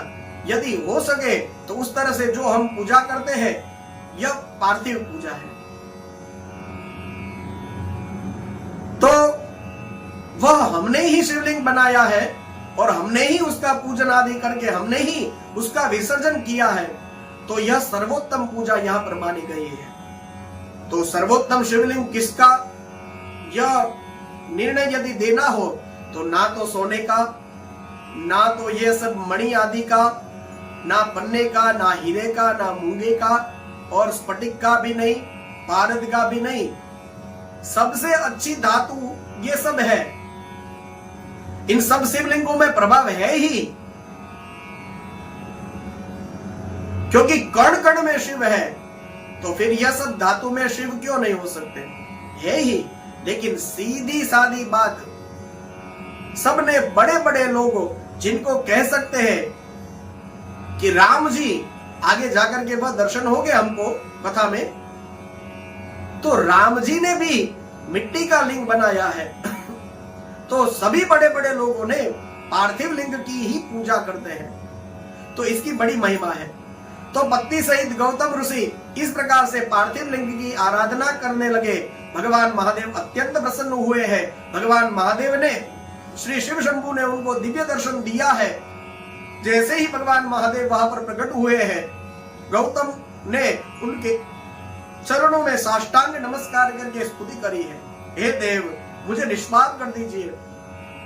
यदि हो सके तो उस तरह से जो हम पूजा करते हैं यह पार्थिव पूजा है। तो वह हमने ही शिवलिंग बनाया है और हमने ही उसका पूजन आदि करके हमने ही उसका विसर्जन किया है, तो यह सर्वोत्तम पूजा यहां पर मानी गई है। तो सर्वोत्तम शिवलिंग किसका, यह निर्णय यदि देना हो तो ना तो सोने का, ना तो ये सब मणि आदि का, ना पन्ने का, ना हीरे का, ना मूंगे का और स्फटिक का भी नहीं, पारद का भी नहीं, सबसे अच्छी धातु ये सब है। इन सब शिवलिंगों में प्रभाव है ही, क्योंकि कण कण में शिव है, तो फिर यह सब धातु में शिव क्यों नहीं हो सकते, है ही। लेकिन सीधी सादी बात, सबने बड़े बड़े लोग जिनको कह सकते हैं कि राम जी, आगे जाकर के वह दर्शन हो गए हमको कथा में, तो राम जी ने भी मिट्टी का लिंग बनाया है। तो सभी बड़े बड़े लोगों ने पार्थिव लिंग की ही पूजा करते हैं, तो इसकी बड़ी महिमा है। तो पत्नी सहित गौतम ऋषि इस प्रकार से पार्थिव लिंग की आराधना करने लगे। भगवान महादेव अत्यंत प्रसन्न हुए हैं। भगवान महादेव ने, श्री शिव शंभु ने उनको दिव्य दर्शन दिया है। जैसे ही भगवान महादेव वहां पर प्रकट हुए हैं, गौतम ने उनके चरणों में साष्टांग नमस्कार करके स्तुति करी है, हे देव मुझे निष्पाप कर दीजिए।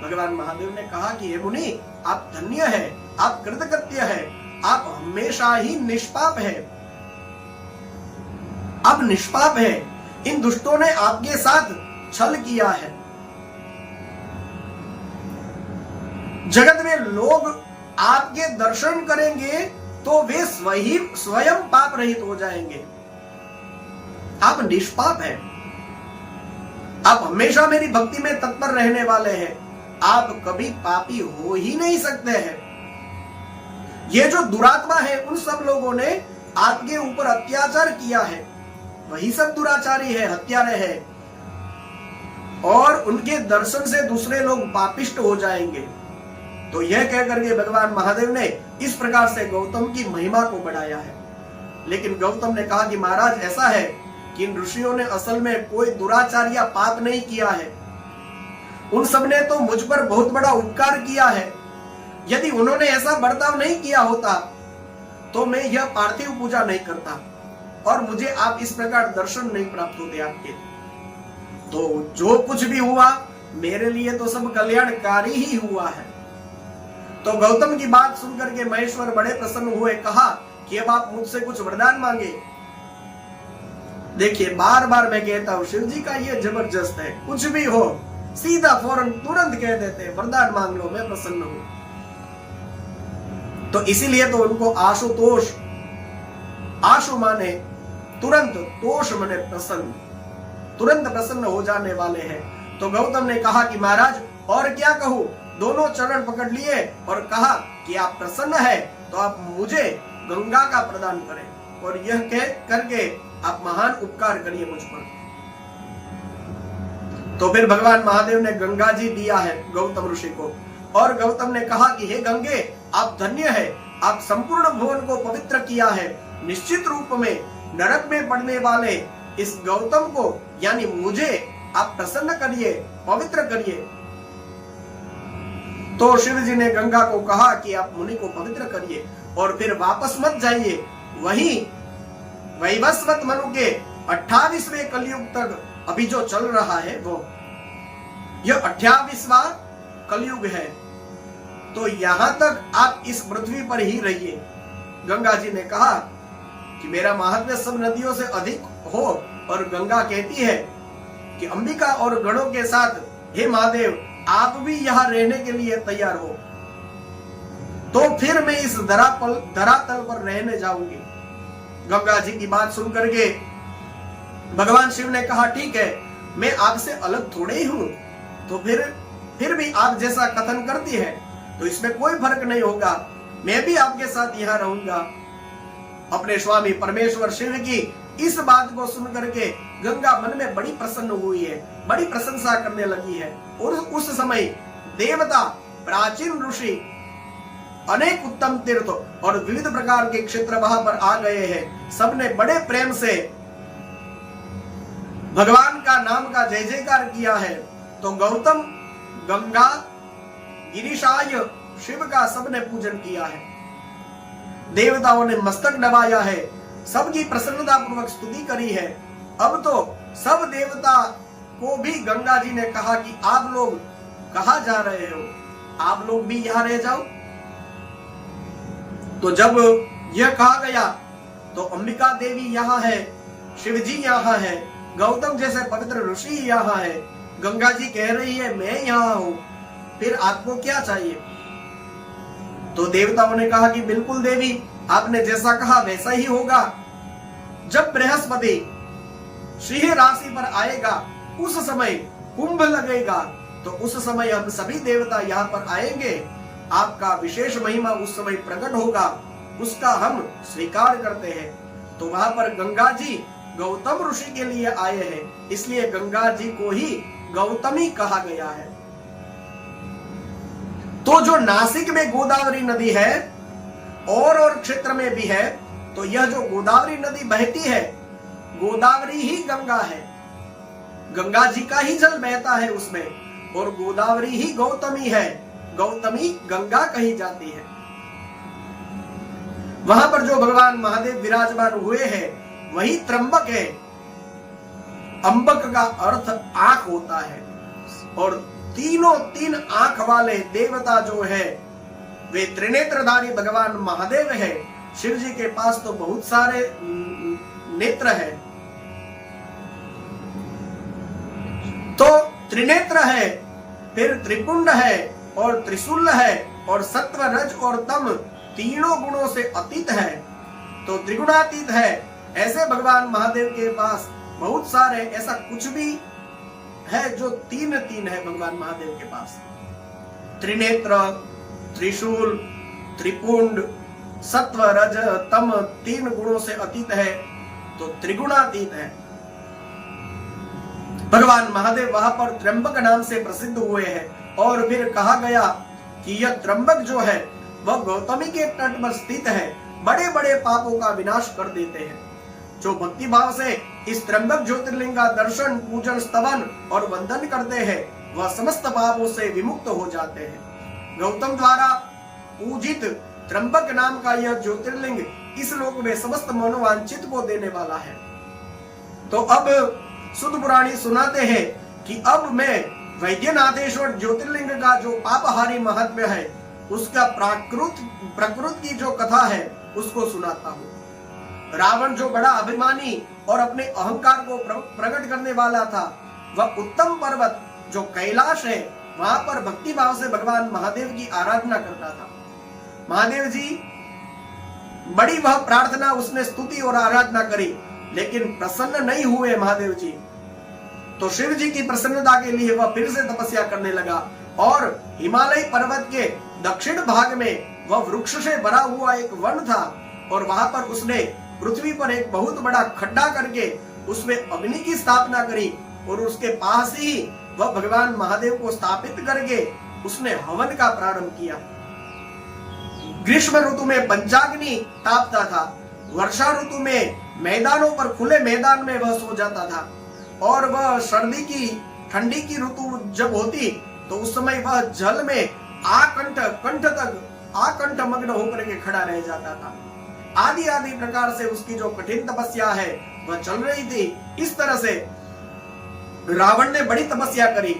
भगवान महादेव ने कहा कि हे मुनि, आप धन्य है, आप कृतकृत्य है, आप हमेशा ही निष्पाप है, आप निष्पाप है। इन दुष्टों ने आपके साथ छल किया है। जगत में लोग आपके दर्शन करेंगे तो वे स्वयं पाप रहित हो जाएंगे। आप निष्पाप हैं, आप हमेशा मेरी भक्ति में तत्पर रहने वाले हैं, आप कभी पापी हो ही नहीं सकते हैं। ये जो दुरात्मा है, उन सब लोगों ने आपके ऊपर अत्याचार किया है, वही सब दुराचारी है, हत्यारे हैं, और उनके दर्शन से दूसरे लोग पापिष्ट हो जाएंगे। तो यह कहकर के भगवान महादेव ने इस प्रकार से गौतम की महिमा को बढ़ाया है। लेकिन गौतम ने कहा कि महाराज ऐसा है कि इन ऋषियों ने असल में कोई दुराचार या पाप नहीं किया है। उन सब ने तो मुझ पर बहुत बड़ा उपकार किया है। यदि उन्होंने ऐसा बर्ताव नहीं किया होता तो मैं यह पार्थिव पूजा नहीं करता और मुझे आप इस प्रकार दर्शन नहीं प्राप्त होते आपके। तो जो कुछ भी हुआ मेरे लिए तो सब कल्याणकारी ही हुआ है। तो गौतम की बात सुनकर के महेश्वर बड़े प्रसन्न हुए, कहा कि अब आप मुझसे कुछ वरदान मांगे। देखिए बार बार मैं कहता हूं शिव जी का ये जबरदस्त है, कुछ भी हो सीधा फौरन तुरंत कह देते हैं वरदान मांग लो मैं प्रसन्न हूं। तो इसीलिए तो उनको आशुतोष, आशु माने तुरंत, तोष माने प्रसन्न, तुरंत प्रसन्न हो जाने वाले हैं। तो गौतम ने कहा कि महाराज और क्या कहूं, दोनों चरण पकड़ लिए और कहा कि आप प्रसन्न है तो आप मुझे गंगा का प्रदान करें और यह कह करके आप महान उपकार करिए मुझ पर। तो फिर भगवान महादेव ने गंगा जी दिया है गौतम ऋषि को और गौतम ने कहा कि हे गंगे आप धन्य है, आप संपूर्ण भुवन को पवित्र किया है। निश्चित रूप में नरक में पड़ने वाले इस गौतम को यानी मुझे आप प्रसन्न करिए, पवित्र करिए। तो शिव जी ने गंगा को कहा कि आप मुनि को पवित्र करिए और फिर वापस मत जाइए, वहीं वैवस्वत मनु के 28वें कलयुग तक अभी जो चल रहा है वो यह 28वां कलयुग है। तो यहां तक आप इस पृथ्वी पर ही रहिए। गंगा जी ने कहा कि मेरा महात्म्य सब नदियों से अधिक हो और गंगा कहती है कि अंबिका और गणों के साथ हे महादेव आप भी यहां रहने के लिए तैयार हो तो फिर मैं इस धरातल पर रहने जाऊंगी। गंगा जी की बात सुनकर के भगवान शिव ने कहा ठीक है मैं आपसे अलग थोड़े ही हूं, तो फिर भी आप जैसा कथन करती है तो इसमें कोई फर्क नहीं होगा, मैं भी आपके साथ यहाँ रहूंगा। अपने स्वामी परमेश्वर शिव की इस बात को सुनकर के गंगा मन में बड़ी प्रसन्न हुई है, बड़ी प्रशंसा करने लगी है। और उस समय देवता, प्राचीन ऋषि, अनेक उत्तम तीर्थ और विविध प्रकार के क्षेत्र वहां पर आ गए हैं। सबने बड़े प्रेम से भगवान का नाम का जय जयकार किया है। तो गौतम, गंगा, गिरिशाय शिव का सबने पूजन किया है, देवताओं ने मस्तक नवाया है, सबकी प्रसन्नता पूर्वक स्तुति करी है। अब तो सब देवता को भी गंगा जी ने कहा कि आप लोग कहां जा रहे हो, आप लोग भी यहां रह जाओ। तो जब यह कहा गया तो अंबिका देवी यहां है, शिव जी यहां है, गौतम जैसे पवित्र ऋषि यहां है, गंगा जी कह रही है मैं यहां हूं, फिर आपको क्या चाहिए। तो देवताओं ने कहा कि बिल्कुल देवी आपने जैसा कहा वैसा ही होगा। जब बृहस्पति सिंह राशि पर आएगा उस समय कुंभ लगेगा, तो उस समय हम सभी देवता यहाँ पर आएंगे, आपका विशेष महिमा उस समय प्रकट होगा, उसका हम स्वीकार करते हैं। तो वहां पर गंगा जी गौतम ऋषि के लिए आए हैं, इसलिए गंगा जी को ही गौतमी कहा गया है। तो जो नासिक में गोदावरी नदी है और क्षेत्र में भी है, तो यह जो गोदावरी नदी बहती है, गोदावरी ही गंगा है, गंगा जी का ही जल बहता है उसमें, और गोदावरी ही गौतमी है, गौतमी गंगा कही जाती है। वहां पर जो भगवान महादेव विराजमान हुए हैं वही त्र्यंबक है। अंबक का अर्थ आंख होता है, और तीनों तीन आंख वाले देवता जो है वे त्रिनेत्रधारी भगवान महादेव है। शिव जी के पास तो बहुत सारे नेत्र है, तो त्रिनेत्र है, फिर त्रिपुंड है और त्रिशूल है, और सत्व, रज और तम तीनों गुणों से अतीत है, तो त्रिगुणातीत है। ऐसे भगवान महादेव के पास बहुत सारे, ऐसा कुछ भी है जो तीन तीन है भगवान महादेव के पास। त्रिनेत्र, त्रिशूल, त्रिपुंड, सत्व, रज, तम तीन गुणों से अतीत है, तो त्रिगुणातीत है। भगवान महादेव वहां पर त्र्यंबक नाम से प्रसिद्ध हुए हैं, और फिर कहा गया कि यह त्र्यंबक जो है वह गौतमी के तट पर स्थित है, बड़े बड़े पापों का विनाश कर देते हैं। जो भक्ति भाव से इस त्र्यंबक ज्योतिर्लिंग का दर्शन, पूजन, स्तवन और वंदन करते हैं वह समस्त पापों से विमुक्त हो जाते हैं। गौतम द्वारा पूजित त्र्यंबक नाम का यह ज्योतिर्लिंग इस लोक में समस्त मनोवांछित को देने वाला है। तो अब सुद पुराणी सुनाते हैं कि अब मैं वैद्यनाथेश्वर ज्योतिर्लिंग का जो पापहारी महात्म्य है उसका प्रकृत की जो कथा है उसको सुनाता हूं। रावण जो बड़ा अभिमानी और अपने अहंकार को प्रकट करने वाला था, वह उत्तम पर्वत जो कैलाश है वहां पर भक्ति भाव से भगवान महादेव की आराधना करता था। महादेव जी बड़ी वह प्रार्थना, उसने स्तुति और आराधना करी, लेकिन प्रसन्न नहीं हुए महादेव जी। तो शिव जी की प्रसन्नता के लिए वह फिर से तपस्या करने लगा और हिमालय पर्वत के दक्षिण भाग में वह वृक्ष से भरा हुआ एक वन था और वहां पर उसने पृथ्वी पर एक बहुत बड़ा खड्डा करके उसमें अग्नि की स्थापना करी और उसके पास ही वह भगवान महादेव को स्थापित करके उसने हवन का प्रारंभ किया। ग्रीष्म ऋतु में पंचाग्नि तापता था, वर्षा ऋतु में मैदानों पर खुले मैदान में वह सो जाता था और वह सर्दी की ठंडी की ऋतु जब होती तो उस समय वह जल में आकंठ मग्न होकर के खड़ा रह जाता था। आदि आदि प्रकार से उसकी जो कठिन तपस्या है वह चल रही थी। इस तरह से रावण ने बड़ी तपस्या करी,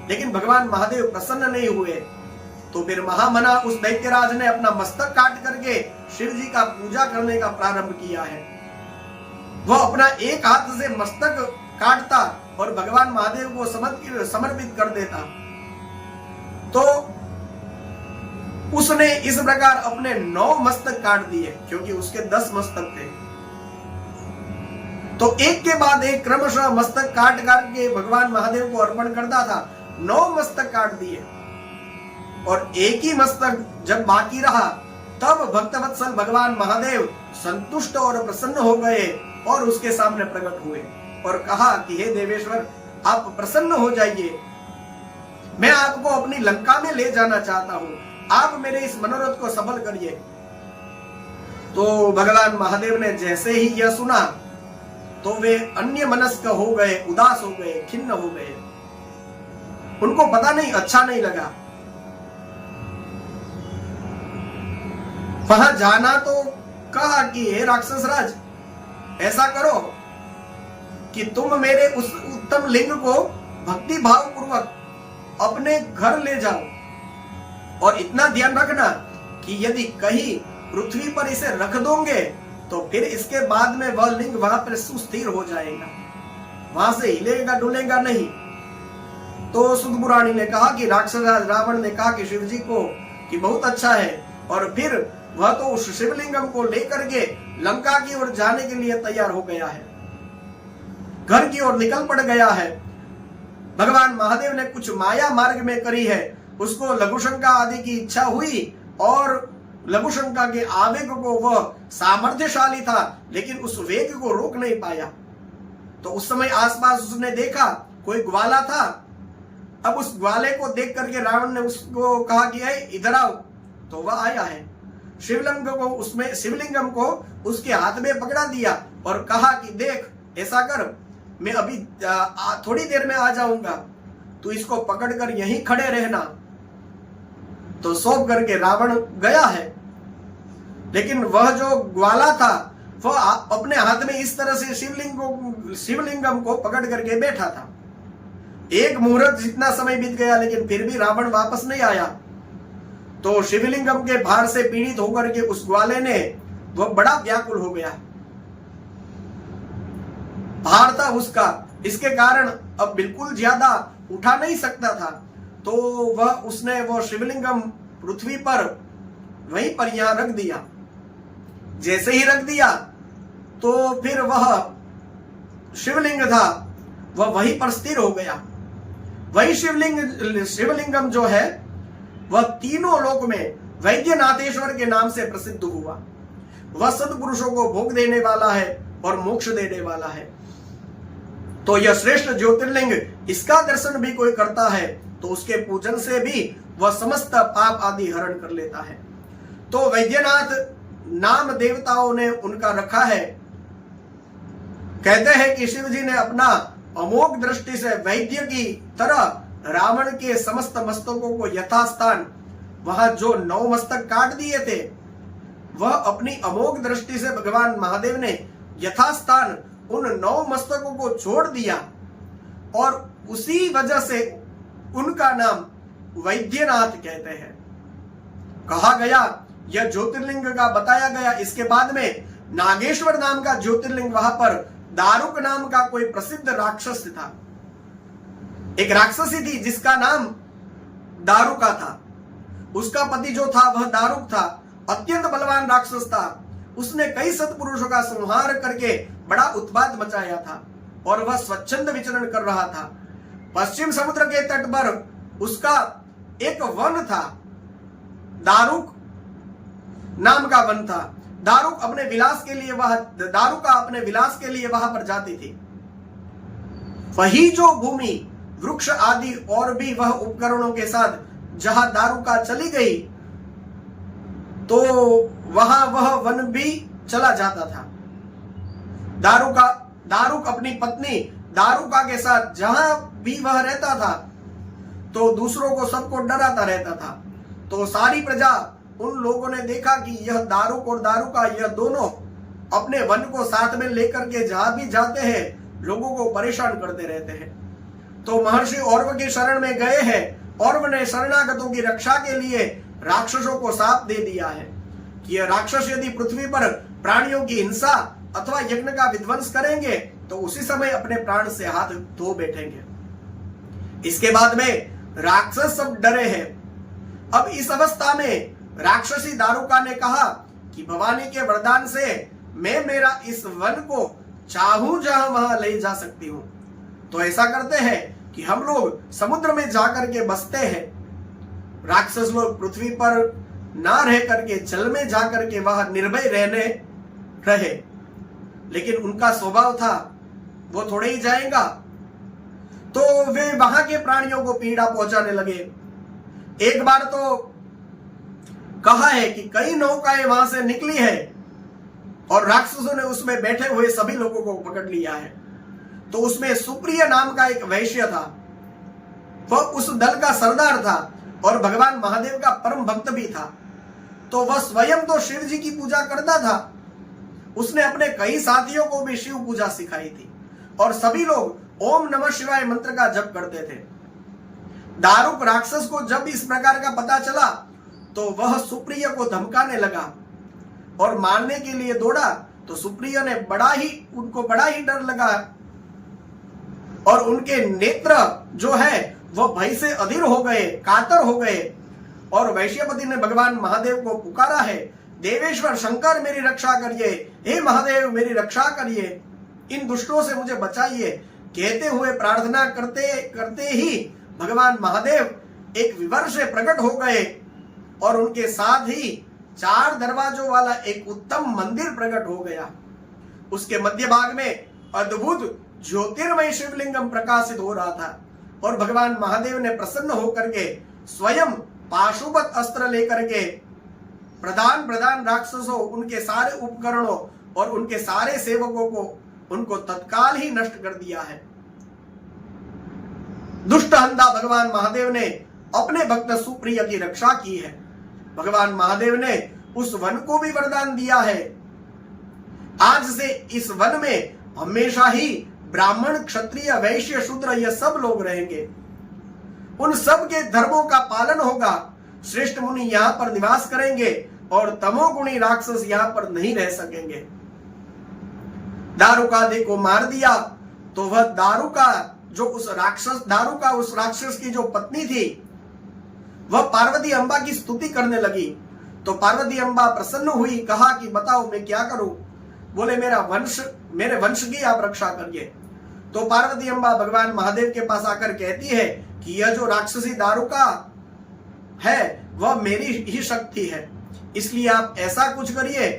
लेकिन भगवान महादेव प्रसन्न नहीं हुए। तो फिर महामना उस दैत्यराज ने अपना मस्तक काट करके शिव जी का पूजा करने का प्रारंभ किया है। वह अपना एक हाथ से मस्तक काटता और भगवान महादेव को समर्पित कर देता। तो उसने इस प्रकार अपने 9 मस्तक काट दिए, क्योंकि उसके 10 मस्तक थे। तो एक के बाद एक क्रमशः मस्तक काट के भगवान महादेव को अर्पण करता था। 9 मस्तक काट दिए और एक ही मस्तक जब बाकी रहा तब भक्तवत्सल भगवान महादेव संतुष्ट और प्रसन्न हो गए और उसके सामने प्रकट हुए और कहा कि हे देवेश्वर, आप प्रसन्न हो जाइए, मैं आपको अपनी लंका में ले जाना चाहता हूं, आप मेरे इस मनोरथ को सफल करिए। तो भगवान महादेव ने जैसे ही यह सुना तो वे अन्य मनस्क हो गए, उदास हो गए, खिन्न हो गए। उनको पता नहीं, अच्छा नहीं लगा। वहां जाना तो कहा कि हे राक्षस राज, ऐसा करो कि तुम मेरे उस उत्तम लिंग को भक्ति भाव पूर्वक अपने घर ले जाओ और इतना ध्यान रखना कि यदि कहीं पृथ्वी पर इसे रख दोगे तो फिर इसके बाद में वह लिंग वहां पर सुस्थिर हो जाएगा, वहां से हिलेगा डुलेगा नहीं। तो सुद पुराणी ने कहा कि राक्षस रावण ने कहा कि शिव जी को कि बहुत अच्छा है, और फिर वह तो उस शिवलिंगम को लेकर के लंका की ओर जाने के लिए तैयार हो गया है, घर की ओर निकल पड़ गया है। भगवान महादेव ने कुछ माया मार्ग में करी है, उसको लघुशंका आदि की इच्छा हुई और लघुशंका के आवेग को वह सामर्थ्यशाली था, लेकिन उस वेग को रोक नहीं पाया। तो उस समय आसपास उसने देखा कोई ग्वाला था। अब उस ग्वाले को देख करके रावण ने उसको कहा कि इधर आओ। तो वह आया है, शिवलिंगम को उसके हाथ में पकड़ा दिया और कहा कि देख, ऐसा कर, मैं अभी थोड़ी देर में आ जाऊंगा, तू इसको पकड़कर यहीं खड़े रहना। तो सौंप करके रावण गया है, लेकिन वह जो ग्वाला था वह अपने हाथ में इस तरह से शिवलिंगम को पकड़ करके बैठा था। एक मुहूर्त जितना समय बीत गया, लेकिन फिर भी रावण वापस नहीं आया। तो शिवलिंगम के भार से पीड़ित होकर के उस ग्वाले ने वह बड़ा व्याकुल हो गया, भार था उसका, इसके कारण अब बिल्कुल ज्यादा उठा नहीं सकता था। तो उसने वो शिवलिंगम पृथ्वी पर वहीं पर यहां रख दिया। जैसे ही रख दिया तो फिर वह शिवलिंग था वह वहीं पर स्थिर हो गया। वही शिवलिंगम जो है वह तीनों लोक में वैद्यनाथेश्वर के नाम से प्रसिद्ध हुआ। वह सत्पुरुषों को भोग देने वाला है और मोक्ष देने वाला है। तो यह श्रेष्ठ ज्योतिर्लिंग, इसका दर्शन भी कोई करता है तो उसके पूजन से भी वह समस्त पाप आदि हरण कर लेता है। तो वैद्यनाथ नाम देवताओं ने उनका रखा है कहते हैं कि शिव जी ने अपना अमोघ दृष्टि से वैद्य की तरह रावण के समस्त मस्तकों को यथास्थान वहां जो 9 मस्तक काट दिए थे, वह अपनी अमोघ दृष्टि से भगवान महादेव ने यथास्थान उन 9 मस्तकों को छोड़ दिया और उसी वजह से उनका नाम वैद्यनाथ कहते हैं। कहा गया, यह ज्योतिर्लिंग का बताया गया। इसके बाद में नागेश्वर नाम का ज्योतिर्लिंग, वहां पर दारुक नाम का कोई प्रसिद्ध राक्षस था। एक राक्षसी थी जिसका नाम दारुका था। उसका पति जो था वह दारुक था, अत्यंत बलवान राक्षस था। उसने कई सत्पुरुषों का संहार करके बड़ा उत्पात मचाया था और वह स्वच्छंद विचरण कर रहा था। पश्चिम समुद्र के तट पर उसका एक वन था, दारुक नाम का वन था। दारुका अपने विलास के लिए वहां पर जाती थी। वही जो भूमि, वृक्ष आदि और भी वह उपकरणों के साथ जहां दारुका चली गई, तो वहां वह वन भी चला जाता था। दारुक अपनी पत्नी दारुका के साथ जहां भी वह रहता था, तो दूसरों को सबको डराता रहता था। तो सारी प्रजा, उन लोगों ने देखा कि यह दारुक और दारुका, यह दोनों अपने वन को साथ में लेकर के जहां भी जाते हैं, लोगों को परेशान करते रहते हैं। तो महर्षि औरव की शरण में गए हैं। औरव ने शरणागतों की रक्षा के लिए राक्षसों को शाप दे दिया है कि यह राक्षस यदि पृथ्वी पर प्राणियों की हिंसा अथवा यज्ञ का विध्वंस करेंगे तो उसी समय अपने प्राण से हाथ धो बैठेंगे। इसके बाद में राक्षस सब डरे हैं। अब इस अवस्था में राक्षसी दारुका ने कहा कि भवानी के वरदान से मैं मेरा इस वन को चाहूं जहां वहां ले जा सकती हूं। तो ऐसा करते हैं कि हम लोग समुद्र में जाकर के बसते हैं। राक्षस लोग पृथ्वी पर ना रह करके जल में जाकर के वह निर्भय रहे, लेकिन उनका स्वभाव था वो थोड़े ही जाएगा, तो वे वहां के प्राणियों को पीड़ा पहुंचाने लगे। एक बार तो कहा है कि कई नौकाएं वहां से निकली है और राक्षसों ने उसमें बैठे हुए सभी लोगों को पकड़ लिया है। तो उसमें सुप्रिय नाम का एक वैश्य था, वह उस दल का सरदार था और भगवान महादेव का परम भक्त भी था। तो वह स्वयं तो शिव जी की पूजा करता था, उसने अपने कई साथियों को भी शिव पूजा सिखाई थी और सभी लोग ओम नमः शिवाय मंत्र का जप करते थे। दारुक राक्षस को जब इस प्रकार का पता चला तो वह सुप्रिय को धमकाने लगा और मारने के लिए दौड़ा। तो सुप्रिय ने बड़ा ही डर लगा और उनके नेत्र जो है वह भय से अधीर हो गए, कातर हो गए और वैश्यपति ने भगवान महादेव को पुकारा है, देवेश्वर शंकर मेरी रक्षा करिए, हे महादेव मेरी रक्षा करिए, इन दुष्टों से मुझे बचाइए। कहते हुए प्रार्थना करते करते ही भगवान महादेव एक विवर से प्रकट हो गए और उनके साथ ही 4 दरवाजों वाला एक उत्तम मंदिर प्रकट हो गया। उसके मध्य भाग में अद्भुत ज्योतिर्मय शिवलिंगम प्रकाशित हो रहा था और भगवान महादेव ने प्रसन्न होकर के स्वयं पाशुपत अस्त्र लेकर के प्रधान राक्षसों, उनके सारे उपकरणों और उनके सारे सेवकों को उनको तत्काल ही नष्ट कर दिया है। दुष्ट हंता भगवान महादेव ने अपने भक्त सुप्रिय की रक्षा की है। भगवान महादेव ने उस वन को भी वरदान दिया है, आज से इस वन में हमेशा ही ब्राह्मण, क्षत्रिय, वैश्य, शूद्र ये सब लोग रहेंगे। उन सब के धर्मों का पालन होगा। श्रेष्ठ मुनि यहाँ पर निवास करेंगे और तमोगुणी राक्षस यहाँ पर नहीं रह सकेंगे। दारुकादि को मार दिया तो वह दारुका उस राक्षस की जो पत्नी थी वह पार्वती अम्बा की स्तुति करने लगी। तो पार्वती अम्बा प्रसन्न हुई, कहा कि बताओ मैं क्या करूं। बोले मेरे वंश की आप रक्षा करिए। तो पार्वती अम्बा भगवान महादेव के पास आकर कहती है कि यह जो राक्षसी दारुका है वह मेरी ही शक्ति है, इसलिए आप ऐसा कुछ करिए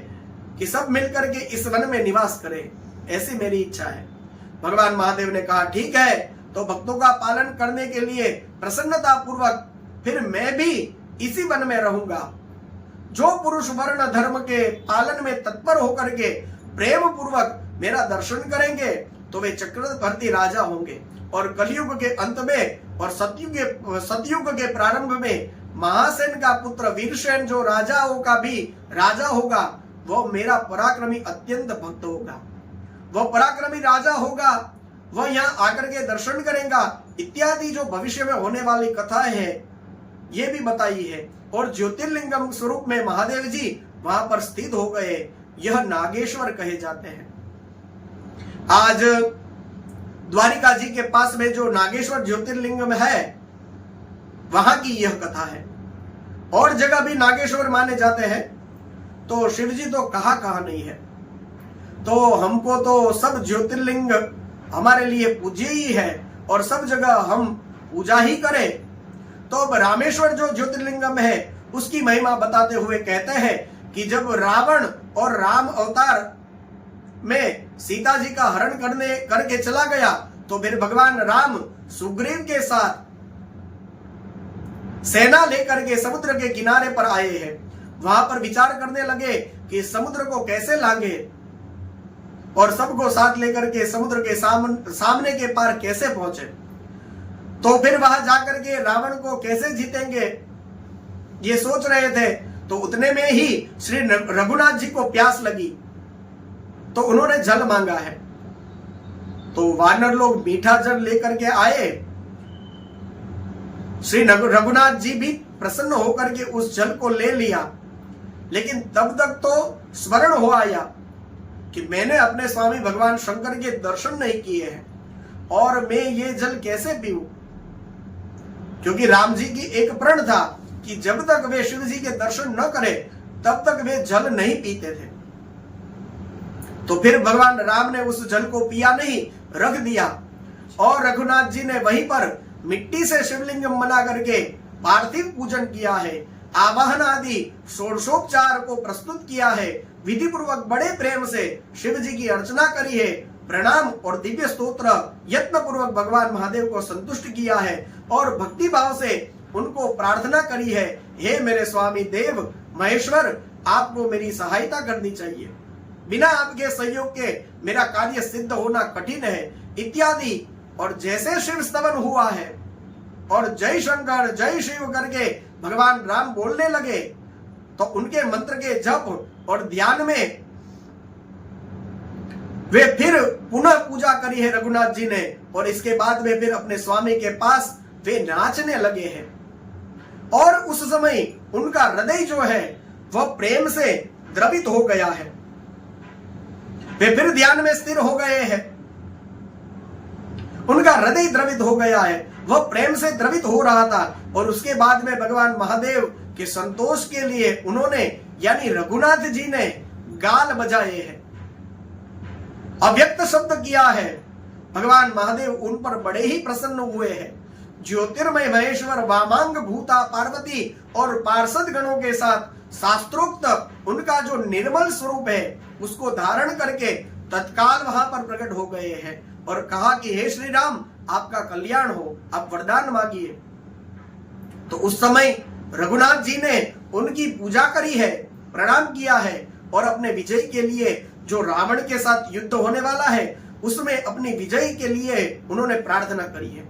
कि सब मिलकर के इस वन में निवास करें, ऐसी मेरी इच्छा है। भगवान महादेव ने कहा ठीक है, तो भक्तों का पालन करने के लिए प्रसन्नता पूर्वक फिर मैं भी इसी वन में रहूंगा। जो पुरुष वर्ण धर्म के पालन में तत्पर होकर के प्रेम पूर्वक मेरा दर्शन करेंगे तो वे चक्रवर्ती राजा होंगे, और कलयुग के अंत में और सतयुग के प्रारंभ में महासेन का पुत्र वीरसेन जो राजाओं का भी राजा होगा, वो मेरा पराक्रमी अत्यंत भक्त होगा, वो पराक्रमी राजा होगा, वह यहाँ आकर के दर्शन करेगा इत्यादि जो भविष्य में होने वाली कथाएं है ये भी बताई है। और ज्योतिर्लिंगम स्वरूप में महादेव जी वहां पर स्थित हो गए, यह नागेश्वर कहे जाते हैं। आज द्वारिका जी के पास में जो नागेश्वर ज्योतिर्लिंगम है वहां की यह कथा है। और जगह भी नागेश्वर माने जाते हैं, तो शिव जी तो कहाँ नहीं है, तो हमको तो सब ज्योतिर्लिंग हमारे लिए पूज्य ही है और सब जगह हम पूजा ही करें। तो अब रामेश्वर जो ज्योतिर्लिंगम है उसकी महिमा बताते हुए कहते हैं कि जब रावण और राम अवतार में सीता जी का हरण करके चला गया, तो फिर भगवान राम सुग्रीव के साथ सेना लेकर के समुद्र के किनारे पर आए हैं। वहां पर विचार करने लगे कि समुद्र को कैसे लांगे और सबको साथ लेकर के समुद्र के सामने के पार कैसे पहुंचे। तो फिर वहां जाकर के रावण को कैसे जीतेंगे ये सोच रहे थे। तो उतने में ही श्री रघुनाथ जी को प्यास लगी, तो उन्होंने जल मांगा है। तो वानर लोग मीठा जल लेकर के आए, श्री रघुनाथ जी भी प्रसन्न होकर के उस जल को ले लिया। लेकिन तब तक तो स्मरण हो आया कि मैंने अपने स्वामी भगवान शंकर के दर्शन नहीं किए हैं और मैं ये जल कैसे पीऊं, क्योंकि राम जी की एक प्रण था कि जब तक वे शिव जी के दर्शन न करें तब तक वे जल नहीं पीते थे। तो फिर भगवान राम ने उस जल को पिया नहीं, रख दिया, और रघुनाथ जी ने वहीं पर मिट्टी से शिवलिंगम बना करके पार्थिव पूजन किया है, आवाहन आदि षोडशोपचार को प्रस्तुत किया है, विधि पूर्वक बड़े प्रेम से शिव जी की अर्चना करी है, प्रणाम और दिव्य स्तोत्र यत्न पूर्वक भगवान महादेव को संतुष्ट किया है और भक्ति भाव से उनको प्रार्थना करी है, हे मेरे स्वामी देव महेश्वर, आपको मेरी सहायता करनी चाहिए, बिना आपके सहयोग के मेरा कार्य सिद्ध होना कठिन है इत्यादि। और जैसे शिव स्तवन हुआ है और जय शंकर जय शिव करके भगवान राम बोलने लगे, तो उनके मंत्र के जप और ध्यान में वे फिर पुनः पूजा करी है रघुनाथ जी ने, और इसके बाद वे फिर अपने स्वामी के पास वे नाचने लगे हैं। और उस समय उनका हृदय जो है वह प्रेम से द्रवित हो गया है, वे फिर ध्यान में स्थिर हो गए हैं, उनका हृदय द्रवित हो गया है, वह प्रेम से द्रवित हो रहा था। और उसके बाद में भगवान महादेव के संतोष के लिए उन्होंने यानी रघुनाथ जी ने गाल बजाए हैं, अव्यक्त शब्द किया है। भगवान महादेव उन पर बड़े ही प्रसन्न हुए हैं। ज्योतिर्मय महेश्वर वामांग भूता पार्वती और पार्षद गणों के साथ शास्त्रोक्त उनका जो निर्मल स्वरूप है उसको धारण करके तत्काल वहां पर प्रकट हो गए हैं और कहा कि हे श्री राम, आपका कल्याण हो, आप वरदान मांगिए। तो उस समय रघुनाथ जी ने उनकी पूजा करी है, प्रणाम किया है और अपने विजय के लिए जो रावण के साथ युद्ध होने वाला है उसमें अपनी विजय के लिए उन्होंने प्रार्थना करी है।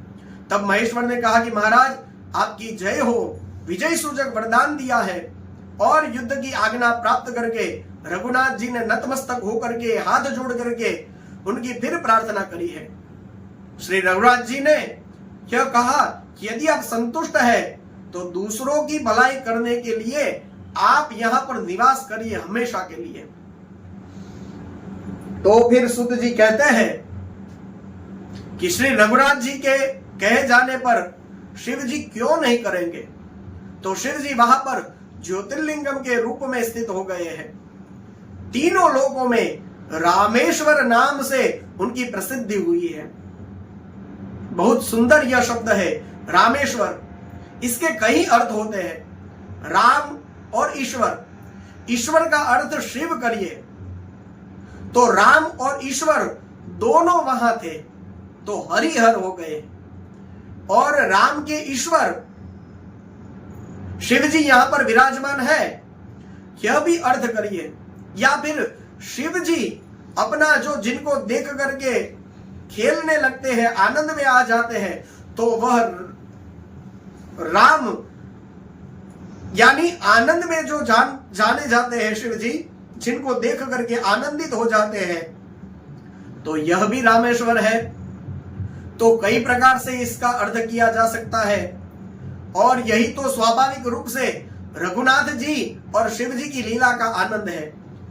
तब महेश्वर ने कहा कि महाराज आपकी जय हो, विजय सूचक वरदान दिया है। और युद्ध की आज्ञा प्राप्त करके रघुनाथ जी ने नतमस्तक होकर के हाथ जोड़ करके उनकी फिर प्रार्थना करी है। श्री रघुनाथ जी ने यह कहा कि यदि आप संतुष्ट है तो दूसरों की भलाई करने के लिए आप यहां पर निवास करिए हमेशा के लिए। तो फिर सुत जी कहते हैं कि श्री रघुनाथ जी के कहे जाने पर शिव जी क्यों नहीं करेंगे। तो शिव जी वहां पर ज्योतिर्लिंगम के रूप में स्थित हो गए हैं। तीनों लोकों में रामेश्वर नाम से उनकी प्रसिद्धि हुई है। बहुत सुंदर यह शब्द है रामेश्वर। इसके कई अर्थ होते हैं, राम और ईश्वर। ईश्वर का अर्थ शिव करिए, तो राम और ईश्वर दोनों वहां थे तो हरिहर हो गए। और राम के ईश्वर शिव जी यहां पर विराजमान है, यह भी अर्थ करिए। या फिर शिव जी अपना जो जिनको देख करके खेलने लगते हैं, आनंद में आ जाते हैं, तो वह राम यानी आनंद में जो जाने जाते हैं शिव जी, जिनको देख करके आनंदित हो जाते हैं, तो यह भी रामेश्वर है। तो कई प्रकार से इसका अर्थ किया जा सकता है, और यही तो स्वाभाविक रूप से रघुनाथ जी और शिव जी की लीला का आनंद है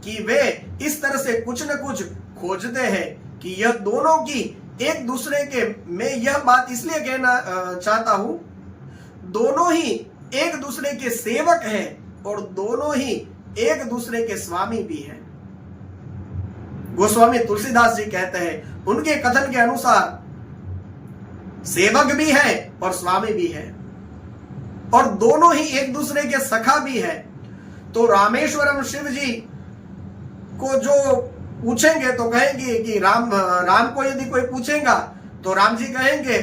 कि वे इस तरह से कुछ न कुछ खोजते हैं कि यह दोनों की एक दूसरे के, मैं यह बात इसलिए कहना चाहता हूं, दोनों ही एक दूसरे के सेवक हैं और दोनों ही एक दूसरे के स्वामी भी हैं। गोस्वामी तुलसीदास जी कहते हैं, उनके कथन के अनुसार सेवक भी है और स्वामी भी है, और दोनों ही एक दूसरे के सखा भी है। तो रामेश्वरम शिव जी को जो पूछेंगे तो कहेंगे कि राम को यदि कोई पूछेगा तो राम जी कहेंगे,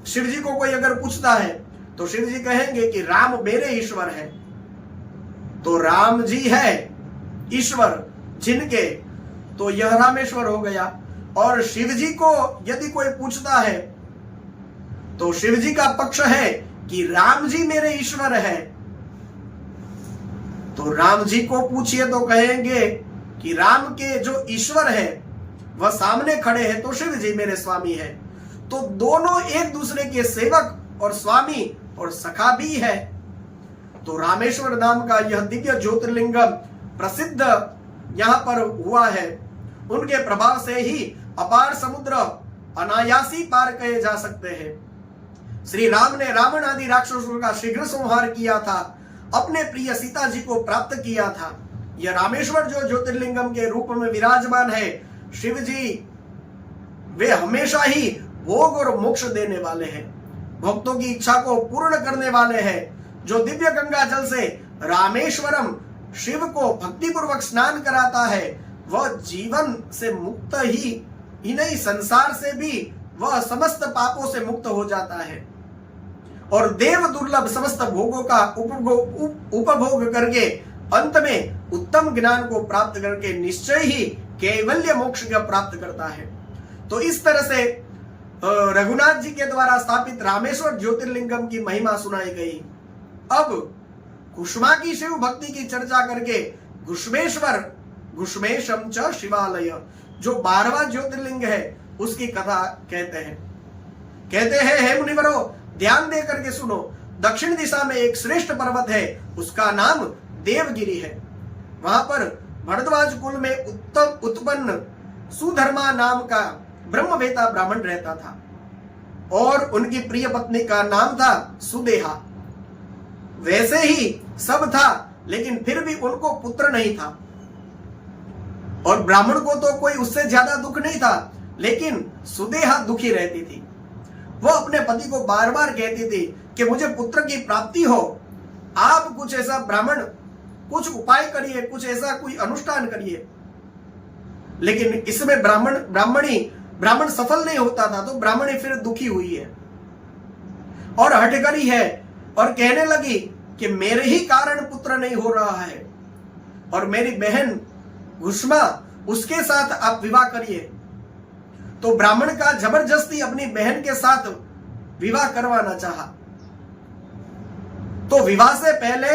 शिव जी को कोई अगर पूछता है तो शिव जी कहेंगे कि राम मेरे ईश्वर है। तो राम जी है ईश्वर जिनके, तो यह रामेश्वर हो गया। और शिव जी को यदि कोई पूछता है तो शिव जी का पक्ष है कि राम जी मेरे ईश्वर है। तो राम जी को पूछिए तो कहेंगे कि राम के जो ईश्वर है वह सामने खड़े हैं, तो शिव जी मेरे स्वामी है। तो दोनों एक दूसरे के सेवक और स्वामी और सखा भी है। तो रामेश्वर नाम का यह दिव्य ज्योतिर्लिंगम प्रसिद्ध यहां पर हुआ है। उनके प्रभाव से ही अपार समुद्र अनायासी पार किए जा सकते हैं। श्री राम ने रावण आदि राक्षसों का शीघ्र संहार किया था, अपने प्रिय सीता जी को प्राप्त किया था। यह रामेश्वर जो ज्योतिर्लिंगम के रूप में विराजमान है, शिव जी वे हमेशा ही भोग और मोक्ष देने वाले हैं, भक्तों की इच्छा को पूर्ण करने वाले हैं। जो दिव्य गंगा जल से रामेश्वरम शिव को भक्ति पूर्वक स्नान कराता है, वह जीवन से मुक्त ही नहीं, संसार से भी वह समस्त पापों से मुक्त हो जाता है और देव दुर्लभ समस्त भोगों का उपभोग करके अंत में उत्तम ज्ञान को प्राप्त करके निश्चय ही कैवल्य मोक्ष को प्राप्त करता है। तो इस तरह से रघुनाथ जी के द्वारा स्थापित रामेश्वर ज्योतिर्लिंगम की महिमा सुनाई गई। अब घुष्मा की शिव भक्ति की चर्चा करके घुष्मेश्वर घुष्मेशम च शिवालय जो 12वां ज्योतिर्लिंग है उसकी कथा कहते हैं हे मुनिवरो, ध्यान दे करके सुनो। दक्षिण दिशा में एक श्रेष्ठ पर्वत है, उसका नाम देवगिरी है। वहां पर भरद्वाज कुल में उत्पन्न सुधर्मा नाम का ब्रह्मवेता ब्राह्मण रहता था और उनकी प्रिय पत्नी का नाम था सुदेहा। वैसे ही सब था, लेकिन फिर भी उनको पुत्र नहीं था। और ब्राह्मण को तो कोई उससे ज्यादा दुख नहीं था, लेकिन सुदेहा दुखी रहती थी। वो अपने पति को बार बार कहती थी कि मुझे पुत्र की प्राप्ति हो, आप कुछ ऐसा कुछ उपाय करिए, कुछ ऐसा कोई अनुष्ठान करिए। लेकिन इसमें ब्राह्मण सफल नहीं होता था, तो ब्राह्मणी फिर दुखी हुई है और हठकरी है और कहने लगी कि मेरे ही कारण पुत्र नहीं हो रहा है और मेरी बहन घुष्मा उसके साथ आप विवाह करिए। तो ब्राह्मण का जबरदस्ती अपनी बहन के साथ विवाह करवाना चाहा। तो विवाह से पहले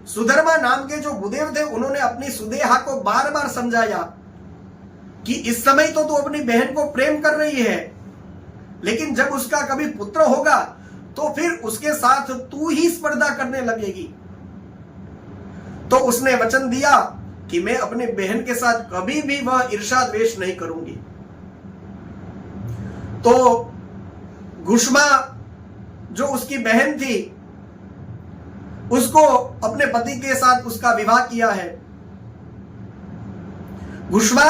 सुधर्मा नाम के जो भूदेव थे, उन्होंने अपनी सुदेहा को बार बार समझाया कि इस समय तो तू अपनी बहन को प्रेम कर रही है, लेकिन जब उसका कभी पुत्र होगा तो फिर उसके साथ तू ही स्पर्धा करने लगेगी। तो उसने वचन दिया कि मैं अपनी बहन के साथ कभी भी वह ईर्ष्या द्वेष नहीं करूंगी। तो घुष्मा जो उसकी बहन थी, उसको अपने पति के साथ उसका विवाह किया है। घुष्मा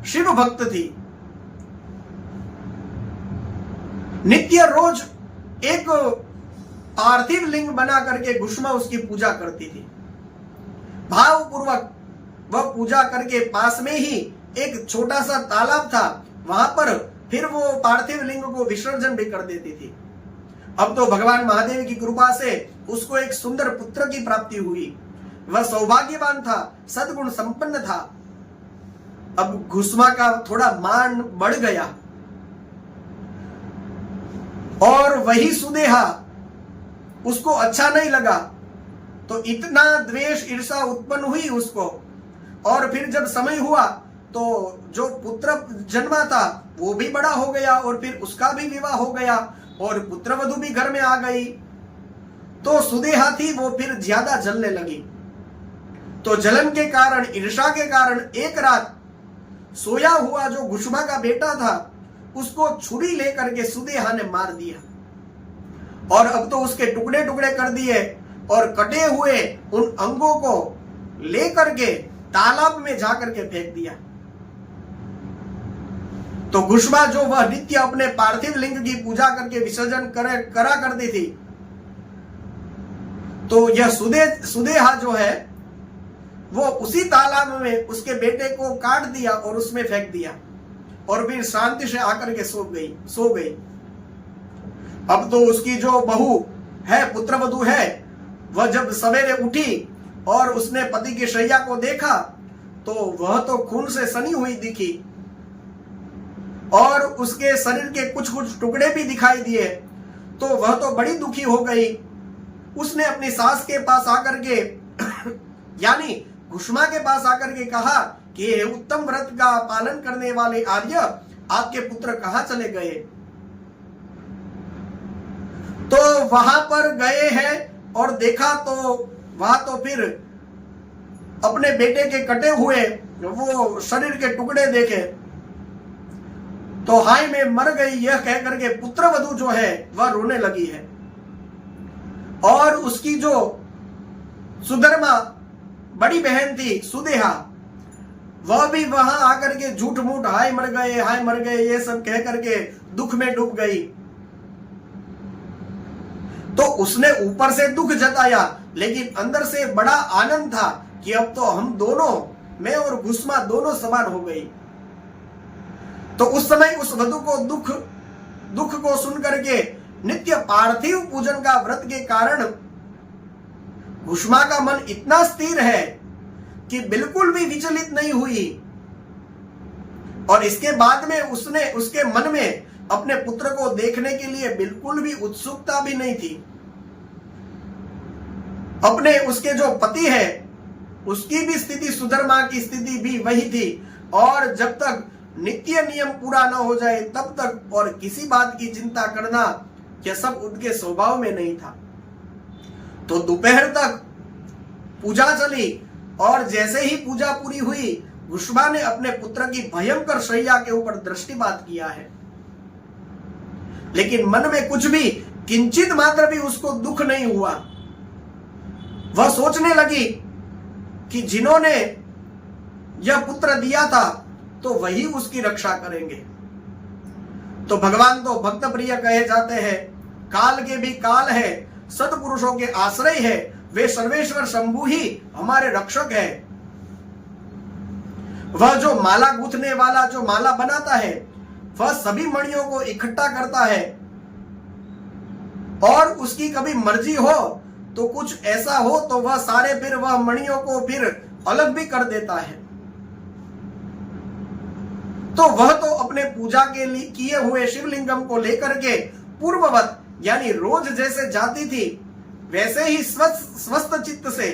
शिव भक्त थी, नित्य रोज एक पार्थिव लिंग बना करके घुष्मा उसकी पूजा करती थी। भावपूर्वक वह पूजा करके पास में ही एक छोटा सा तालाब था, वहां पर फिर वो पार्थिव लिंग को विसर्जन भी कर देती थी। अब तो भगवान महादेव की कृपा से उसको एक सुंदर पुत्र की प्राप्ति हुई। वह सौभाग्यवान था, सद्गुण संपन्न था। अब घुसमा का थोड़ा मान बढ़ गया और वही सुदेहा उसको अच्छा नहीं लगा, तो इतना द्वेष ईर्षा उत्पन्न हुई उसको। और फिर जब समय हुआ तो जो पुत्र जन्मा था वो भी बड़ा हो गया और फिर उसका भी विवाह हो गया और पुत्रवधू भी घर में आ गई। तो सुदेहा थी वो फिर ज्यादा जलने लगी। तो जलन के कारण, ईर्षा के कारण एक रात सोया हुआ जो घुसमा का बेटा था उसको छुरी लेकर के सुदेहा ने मार दिया और अब तो उसके टुकड़े टुकड़े कर दिए और कटे हुए उन अंगों को लेकर के तालाब में जाकर के फेंक दिया। तो घुसमा जो वह नित्य अपने पार्थिव लिंग की पूजा करके विसर्जन करा करती थी, तो यह सुदेहा जो है वो उसी तालाब में उसके बेटे को काट दिया और उसमें फेंक दिया और फिर शांति से आकर के सो गई। अब तो उसकी जो बहू है, पुत्रवधू है, वह जब सवेरे उठी और उसने पति की शैया को देखा तो वह तो खून से सनी हुई दिखी और उसके शरीर के कुछ कुछ टुकड़े भी दिखाई दिए। तो वह तो बड़ी दुखी हो गई। उसने अपनी सास के पास आकर के यानी घुसमा के पास आकर के कहा कि हे उत्तम व्रत का पालन करने वाले आर्य, आपके पुत्र कहां चले गए? तो वहां पर गए हैं और देखा तो वहां तो फिर अपने बेटे के कटे हुए वो शरीर के टुकड़े देखे तो हाय मैं मर गई यह कहकर के पुत्रवधू जो है वह रोने लगी है। और उसकी जो सुधर्मा बड़ी बहन थी सुदेहा, वह भी वहां आकर के झूठ मूठ हाय मर गए ये सब कह करके दुख में डूब गई। तो उसने ऊपर से दुख जताया लेकिन अंदर से बड़ा आनंद था कि अब तो हम दोनों, मैं और घुसमा दोनों समान हो गई। तो उस समय उस वधू को दुख को सुन करके नित्य पार्थिव पूजन का व्रत के कारण घुसमा का मन इतना स्थिर है कि बिल्कुल भी विचलित नहीं हुई और इसके बाद में उसने उसके मन में अपने पुत्र को देखने के लिए बिल्कुल भी उत्सुकता भी नहीं थी। अपने उसके जो पति है उसकी भी स्थिति, सुधर्मा की स्थिति भी वही थी और जब तक नित्य नियम पूरा न हो जाए तब तक और किसी बात की चिंता करना यह सब उनके स्वभाव में नहीं था। तो दोपहर तक पूजा चली और जैसे ही पूजा पूरी हुई घुसमा ने अपने पुत्र की भयंकर शैया के ऊपर दृष्टिपात किया है, लेकिन मन में कुछ भी किंचित मात्र भी उसको दुख नहीं हुआ। वह सोचने लगी कि जिन्होंने यह पुत्र दिया था तो वही उसकी रक्षा करेंगे। तो भगवान तो भक्त प्रिय कहे जाते हैं, काल के भी काल है, सत्पुरुषों के आश्रय है, वे सर्वेश्वर शंभु ही हमारे रक्षक है। वह जो माला गूंथने वाला जो माला बनाता है वह सभी मणियों को इकट्ठा करता है और उसकी कभी मर्जी हो तो कुछ ऐसा हो तो वह सारे फिर वह मणियों को फिर अलग भी कर देता है। तो वह तो अपने पूजा के लिए किए हुए शिवलिंगम को लेकर के पूर्ववत यानी रोज जैसे जाती थी वैसे ही स्वस्थ चित्त से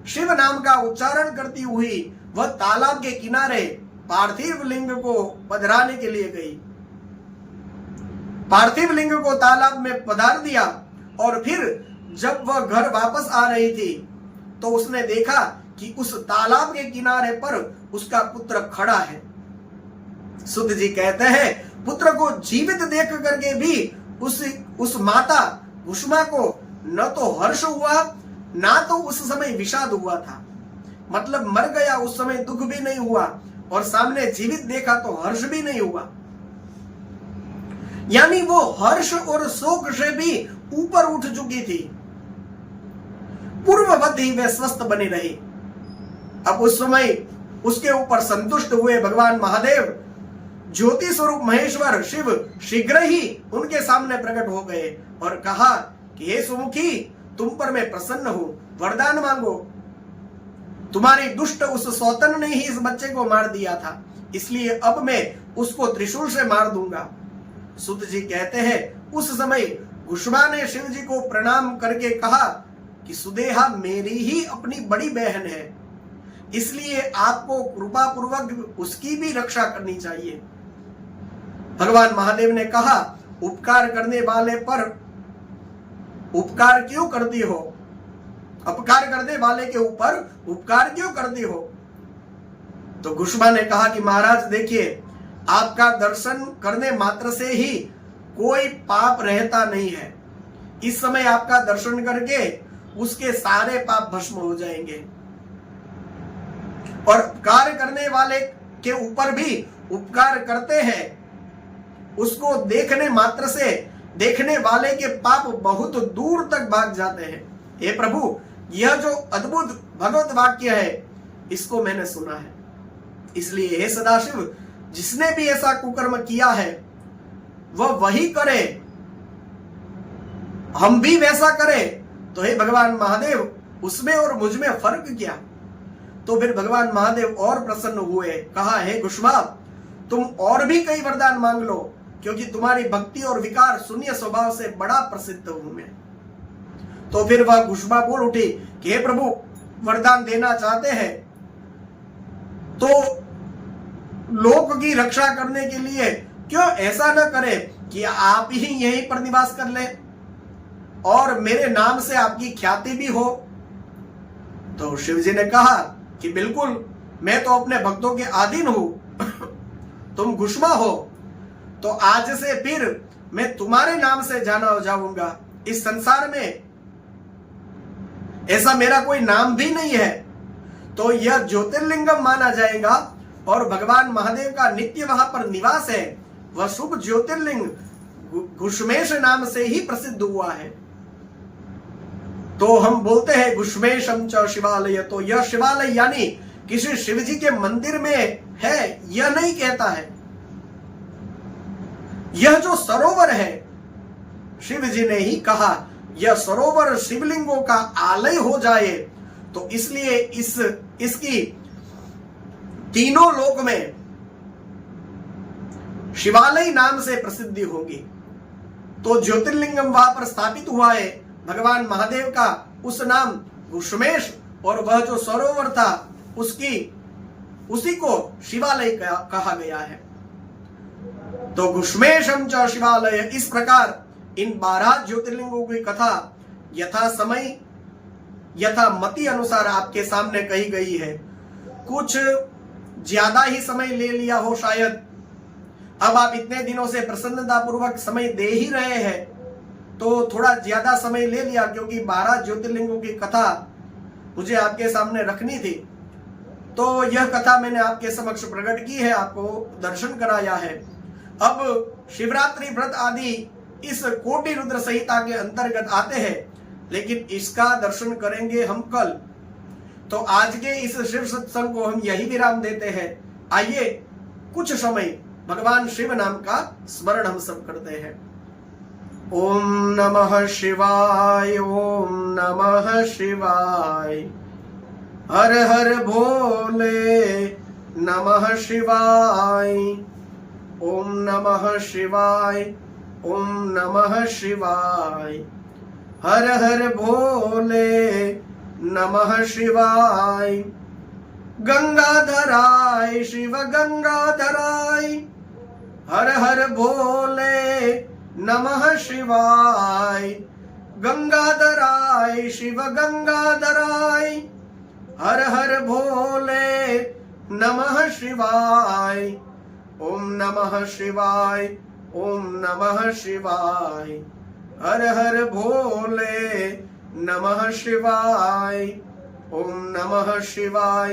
शिव नाम का उच्चारण करती हुई वह तालाब के किनारे पार्थिव लिंग को पधराने के लिए गई। पार्थिव लिंग को तालाब में पधार दिया और फिर जब वह घर वापस आ रही थी तो उसने देखा कि उस तालाब के किनारे पर उसका पुत्र खड़ा है। सुध जी कहते हैं पुत्र को जीवित देख करके भी उस माता घुसमा को न तो हर्ष हुआ ना तो उस समय विषाद हुआ था। मतलब मर गया उस समय दुख भी नहीं हुआ और सामने जीवित देखा तो हर्ष भी नहीं हुआ। यानी वो हर्ष और शोक से भी ऊपर उठ चुकी थी, पूर्ववत ही वे स्वस्थ बनी रही। अब उस समय उसके ऊपर संतुष्ट हुए भगवान महादेव, ज्योति स्वरूप महेश्वर शिव शीघ्र ही उनके सामने प्रकट हो गए और कहा कि हे सुमुखी, तुम पर मैं प्रसन्न हूं, वरदान मांगो। तुम्हारी दुष्ट उस सौतन ने ही इस बच्चे को मार दिया था, इसलिए अब मैं उसको त्रिशूल से मार दूंगा। सूत जी कहते हैं उस समय घुष्मा ने शिव जी को प्रणाम करके कहा कि सुदेहा मेरी ही अपनी बड़ी बहन है, इसलिए आपको कृपा पूर्वक उसकी भी रक्षा करनी चाहिए। भगवान महादेव ने कहा उपकार करने वाले पर उपकार क्यों करती हो, अपकार करने वाले के ऊपर उपकार क्यों करती हो। तो घुष्मा ने कहा कि महाराज देखिए, आपका दर्शन करने मात्र से ही कोई पाप रहता नहीं है। इस समय आपका दर्शन करके उसके सारे पाप भस्म हो जाएंगे, और उपकार करने वाले के ऊपर भी उपकार करते हैं, उसको देखने मात्र से देखने वाले के पाप बहुत दूर तक भाग जाते हैं। हे प्रभु, यह जो अद्भुत भगवत वाक्य है इसको मैंने सुना है, इसलिए हे सदाशिव, जिसने भी ऐसा कुकर्म किया है वह वही करे, हम भी वैसा करें तो हे भगवान महादेव, उसमें और मुझ में फर्क क्या। तो फिर भगवान महादेव और प्रसन्न हुए, कहा हे घुष्मा, तुम और भी कई वरदान मांग लो, क्योंकि तुम्हारी भक्ति और विकार शून्य स्वभाव से बड़ा प्रसिद्ध हूं मैं। तो फिर वह घुष्मा बोल उठी कि हे प्रभु, वरदान देना चाहते हैं तो लोक की रक्षा करने के लिए क्यों ऐसा न करें कि आप ही यहीं पर निवास कर ले और मेरे नाम से आपकी ख्याति भी हो। तो शिव जी ने कहा कि बिल्कुल, मैं तो अपने भक्तों के अधीन हूं, तुम घुष्मा हो तो आज से फिर मैं तुम्हारे नाम से जाना जाऊंगा। इस संसार में ऐसा मेरा कोई नाम भी नहीं है, तो यह ज्योतिर्लिंगम माना जाएगा और भगवान महादेव का नित्य वहां पर निवास है। वह शुभ ज्योतिर्लिंग घुष्मेश नाम से ही प्रसिद्ध हुआ है। तो हम बोलते हैं घुष्मेशम च शिवालय, तो यह शिवालय यानी किसी शिव जी के मंदिर में है, यह नहीं कहता है। यह जो सरोवर है, शिव जी ने ही कहा यह सरोवर शिवलिंगों का आलय हो जाए, तो इसलिए इसकी तीनों लोक में शिवालय नाम से प्रसिद्धि होगी। तो ज्योतिर्लिंगम वहां पर स्थापित हुआ है भगवान महादेव का, उस नाम घुष्मेश, और वह जो सरोवर था उसी को शिवालय कहा गया है। तो घुष्मेशम च शिवालय, इस प्रकार इन 12 ज्योतिर्लिंगों की कथा यथा समय यथा मति अनुसार आपके सामने कही गई है। कुछ ज्यादा ही समय ले लिया हो शायद, अब आप इतने दिनों से प्रसन्नता पूर्वक समय दे ही रहे हैं तो थोड़ा ज्यादा समय ले लिया, क्योंकि 12 ज्योतिर्लिंगों की कथा मुझे आपके सामने रखनी थी। तो यह कथा मैंने आपके समक्ष प्रकट की है, आपको दर्शन कराया है। अब शिवरात्रि व्रत आदि इस कोटि रुद्र संहिता के अंतर्गत आते हैं, लेकिन इसका दर्शन करेंगे हम कल। तो आज के इस शिव सत्संग को हम यही विराम देते हैं। आइए कुछ समय भगवान शिव नाम का स्मरण हम सब करते हैं। ओम नमः शिवाय, ओम नमः शिवाय, हर हर भोले नमः शिवाय, ओम नमः शिवाय, ओम नमः शिवाय, हर हर भोले नमः शिवाय। गंगाधराय शिव गंगाधराय, हर हर भोले नमः शिवाय। गंगाधराय शिव गंगाधराय, हर हर भोले नमः शिवाय। ओम नमः शिवाय, ओम नमः शिवाय, हर हर भोले नमः शिवाय। ओम नमः शिवाय,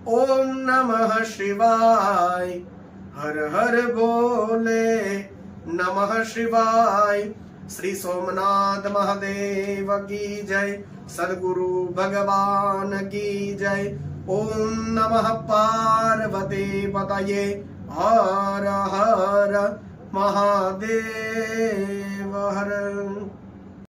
ओम नमः शिवाय, हर हर भोले नमः शिवाय। श्री सोमनाथ महादेव की जय, सद्गुरु भगवान की जय। ओम नमः पार्वती पतये, हर हर महादेव हर।